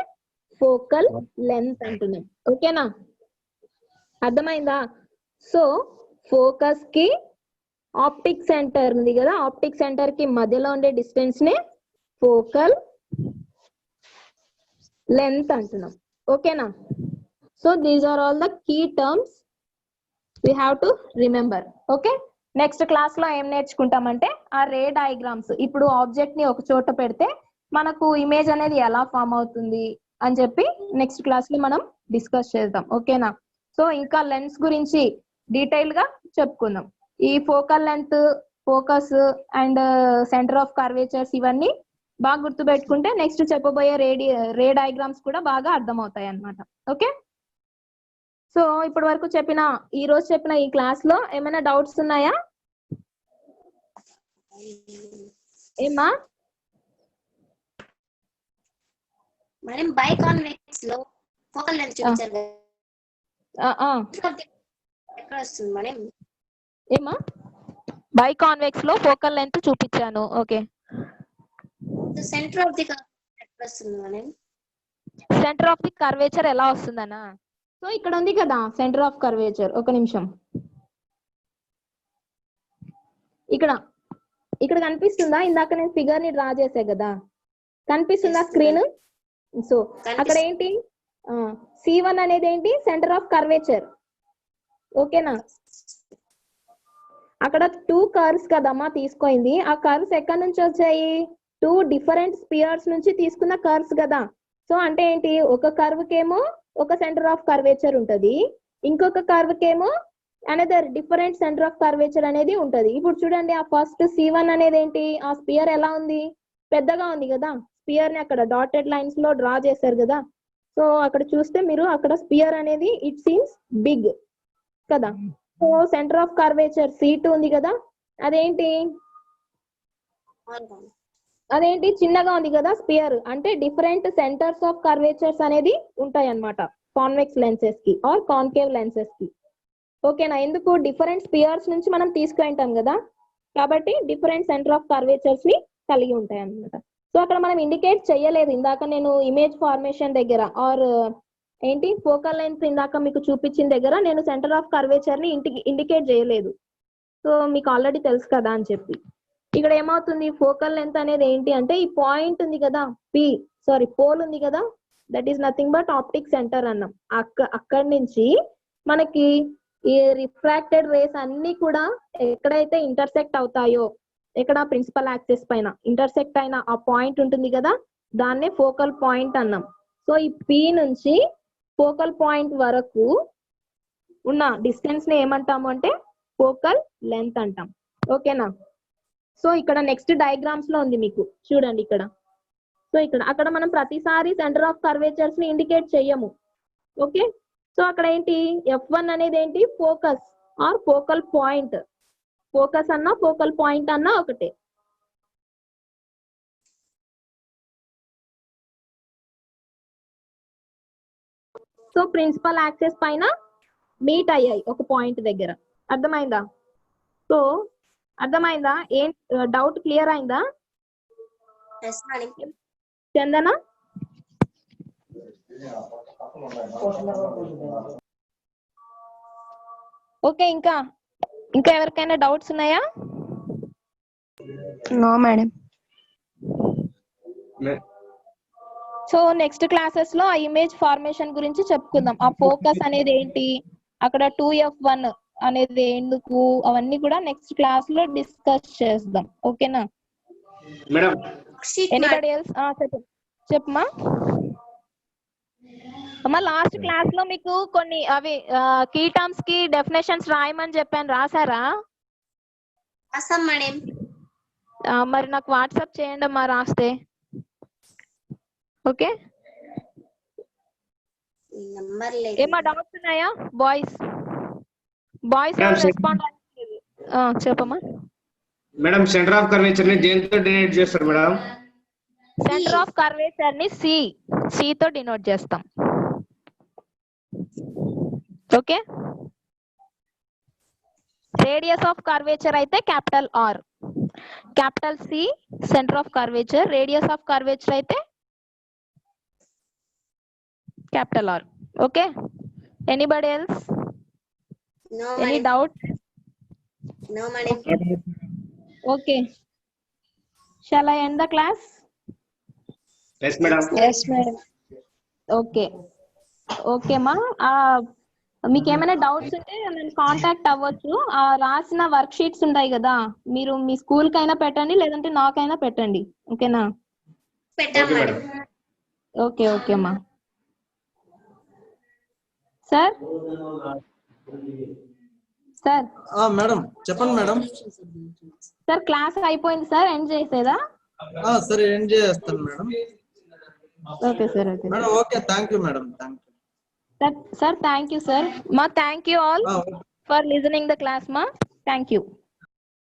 ఫోకల్ లెంత్ అంటున్నాం. ఓకేనా? అర్థమైందా? సో ఫోకస్ కి ఆప్టిక్ సెంటర్ ఉంది కదా, ఆప్టిక్ సెంటర్ కి మధ్యలో ఉండే డిస్టెన్స్ నే ఫోకల్ లెంత్ అంటున్నాం. ఓకేనా? So these are all the key terms we have to remember. Okay, next class లో ఏం నేర్చుకుంటామంటే ఆ రే డయాగ్రామ్స్. ఇప్పుడు ఆబ్జెక్ట్ ని ఒక చోట పెడితే మనకు ఇమేజ్ అనేది ఎలా ఫామ్ అవుతుంది, అని చెప్పి నెక్స్ట్ క్లాస్ లో మనం డిస్కస్ చేద్దాం. ఓకేనా? సో ఇంకా లెన్స్ గురించి డీటెయిల్ గా చెప్పుకుందాం. ఈ focal length, focus and centre of curvatures ఇవన్నీ బాగా గుర్తుపెట్టుకుంటే నెక్స్ట్ చెప్పబోయే రే డయాగ్రామ్స్ కూడా బాగా అర్థమవుతాయి అన్నమాట. ఓకే, సో ఇప్పటి వరకు ఈ రోజు చెప్పిన ఈ క్లాస్ లో ఏమైనా డౌట్స్ ఉన్నాయా? ఏమా మేడం బైకాన్వెక్స్ లో ఫోకల్ లెంత్ చూపించారు కదా, ఎక్కడ వస్తుంది మేడం? ఏమా బైకాన్వెక్స్ లో ఫోకల్ లెంత్ చూపించాను. ఓకే, సెంటర్ ఆఫ్ ది ఎక్కడ వస్తుంది madam? Centre of the curvature ఎలా వస్తుందనా? సో ఇక్కడ ఉంది కదా సెంటర్ ఆఫ్ కర్వేచర్. ఒక నిమిషం, ఇక్కడ కనిపిస్తుందా? ఇందాక నేను ఫిగర్ ని డ్రా చేసా కదా, కనిపిస్తుందా స్క్రీన్? సో అక్కడ ఏంటి, C1 అనేది ఏంటి? Centre of curvature. ఓకేనా? అక్కడ 2 కర్వ్స్ కదమ్మా తీసుకోయింది. ఆ కర్వ్స్ ఎక్కడి నుంచి వచ్చాయి? 2 డిఫరెంట్ స్పియర్స్ నుంచి తీసుకున్న కర్వ్స్ కదా. సో అంటే ఏంటి, ఒక కర్వ్ కేమో ఒక సెంటర్ ఆఫ్ కర్వేచర్ ఉంటది, ఇంకొక కర్వ్ కేమో another different centre of curvature అనేది ఉంటది. ఇప్పుడు చూడండి, ఆ ఫస్ట్ C1 అనేది ఏంటి, ఆ స్పియర్ ఎలా ఉంది? పెద్దగా ఉంది కదా. స్పియర్ ని అక్కడ డాటెడ్ లైన్స్ లో డ్రా చేశారు కదా. సో అక్కడ చూస్తే మీరు అక్కడ స్పియర్ అనేది ఇట్ సీమ్స్ బిగ్ కదా. So centre of curvature C2 ఉంది కదా, అదేంటి చిన్నగా ఉంది కదా స్పియర్. అంటే డిఫరెంట్ సెంటర్స్ ఆఫ్ కర్వేచర్స్ అనేది ఉంటాయి అన్నమాట కాన్వెక్స్ లెన్సెస్ కి ఆర్ కాన్కేవ్ లెన్సెస్ కి. ఓకేనా? ఎందుకు? డిఫరెంట్ స్పియర్స్ నుంచి మనం తీసుకుంటాం కదా, కాబట్టి డిఫరెంట్ సెంటర్ ఆఫ్ కర్వేచర్స్ ని కలిగి ఉంటాయి అన్నమాట. సో అక్కడ మనం ఇండికేట్ చేయలేదు ఇందాక నేను ఇమేజ్ ఫార్మేషన్ దగ్గర ఆర్ ఏంటి ఫోకల్ లెంత్ ఇందాక మీకు చూపించిన దగ్గర నేను సెంటర్ ఆఫ్ కర్వేచర్ ని ఇండికేట్ చేయలేదు. సో మీకు ఆల్రెడీ తెలుసు కదా అని చెప్పి ఇక్కడ ఏమవుతుంది, ఫోకల్ లెంత్ అనేది ఏంటి అంటే ఈ పాయింట్ ఉంది కదా, పోల్ ఉంది కదా, that is nothing but optic centre అన్నాం. అక్కడి నుంచి మనకి ఈ రిఫ్రాక్టెడ్ రేస్ అన్ని కూడా ఎక్కడైతే ఇంటర్సెక్ట్ అవుతాయో, ఎక్కడ ప్రిన్సిపల్ యాక్సిస్ పైన ఇంటర్సెక్ట్ అయిన ఆ పాయింట్ ఉంటుంది కదా, దాన్నే ఫోకల్ పాయింట్ అన్నాం. సో ఈ P నుంచి ఫోకల్ పాయింట్ వరకు ఉన్న డిస్టెన్స్ ని ఏమంటాము అంటే ఫోకల్ లెంత్ అంటాం. ఓకేనా? సో ఇక్కడ నెక్స్ట్ డయాగ్రామ్స్ లో ఉంది మీకు చూడండి ఇక్కడ. సో అక్కడ మనం ప్రతిసారి సెంటర్ ఆఫ్ కర్వేచర్స్ ని ఇండికేట్ చెయ్యము. ఓకే, సో అక్కడ ఏంటి, F1 అనేది ఏంటి, focus or focal point. Focus అన్నా ఫోకల్ పాయింట్ అన్నా ఒకటే. సో ప్రిన్సిపల్ యాక్సెస్ పైన మీట్ అయ్యాయి ఒక పాయింట్ దగ్గర. అర్థమైందా? సో అర్థమైందా? ఏం డౌట్ క్లియర్ అయిందా చందన? ఓకే, ఇంకా ఎవరికైనా డౌట్స్ ఉన్నాయా? No madam. So next classes లో ఆ ఇమేజ్ ఫార్మేషన్ గురించి చెప్పుకుందాం. ఆ ఫోకస్ అనేది ఏంటి, అక్కడ 2F1 అనేది ఎందుకు, అవన్నీ కూడా నెక్స్ట్ క్లాస్ లో డిస్కస్ చేద్దాం. ఓకేనా మేడం? Anybody else? చెప్పమ్మా. అమ్మా లాస్ట్ క్లాస్ లో మీకు కొన్ని అవి కీ టర్మ్స్ కి డెఫినేషన్స్ రాయమని చెప్పాను, రాసారా? మేడం మరి నాకు వాట్సాప్ చేయండి అమ్మా రాస్తే. ఓకే, ఏమా డౌట్స్ ఉన్నాయా బాయ్స్? రెస్పాండ్ అవ్వలేదు. చెప్పమ్మా. మేడం సెంటర్ ఆఫ్ కర్వేచర్ ని దేనితో డినోట్ చేస్తారు మేడం? సెంటర్ ఆఫ్ కర్వేచర్ ని C తో డినోట్ చేస్తాం. ఓకే, రేడియస్ ఆఫ్ కర్వేచర్ అయితే capital R, capital C centre of curvature. Radius of curvature అయితే capital R. Okay, anybody else? No, any madam. doubt? No madam. Okay, shall I end the class? Yes madam. Yes madam. Okay మా. మీకు ఏమైనా doubts ఉంటే నన్ను contact అవ్వచ్చు. రాసిన work sheets ఉంటాయి కదా, మీరు మీ స్కూల్ కైనా పెట్టండి లేదంటే నాకైనా పెట్టండి. ఓకేనా? పెట్టాం మేడం. ఓకే మా. సార్ సార్ మేడం చెప్పండి మేడం. సార్ క్లాస్ అయిపోయింది సార్, ఎండ్ చేసేదా? సరే ఎండ్ చేస్తాను madam. Okay sir. Okay madam okay, thank you madam, thank you. Sir thank you sir. మా thank you all for listening the class మా. Thank you.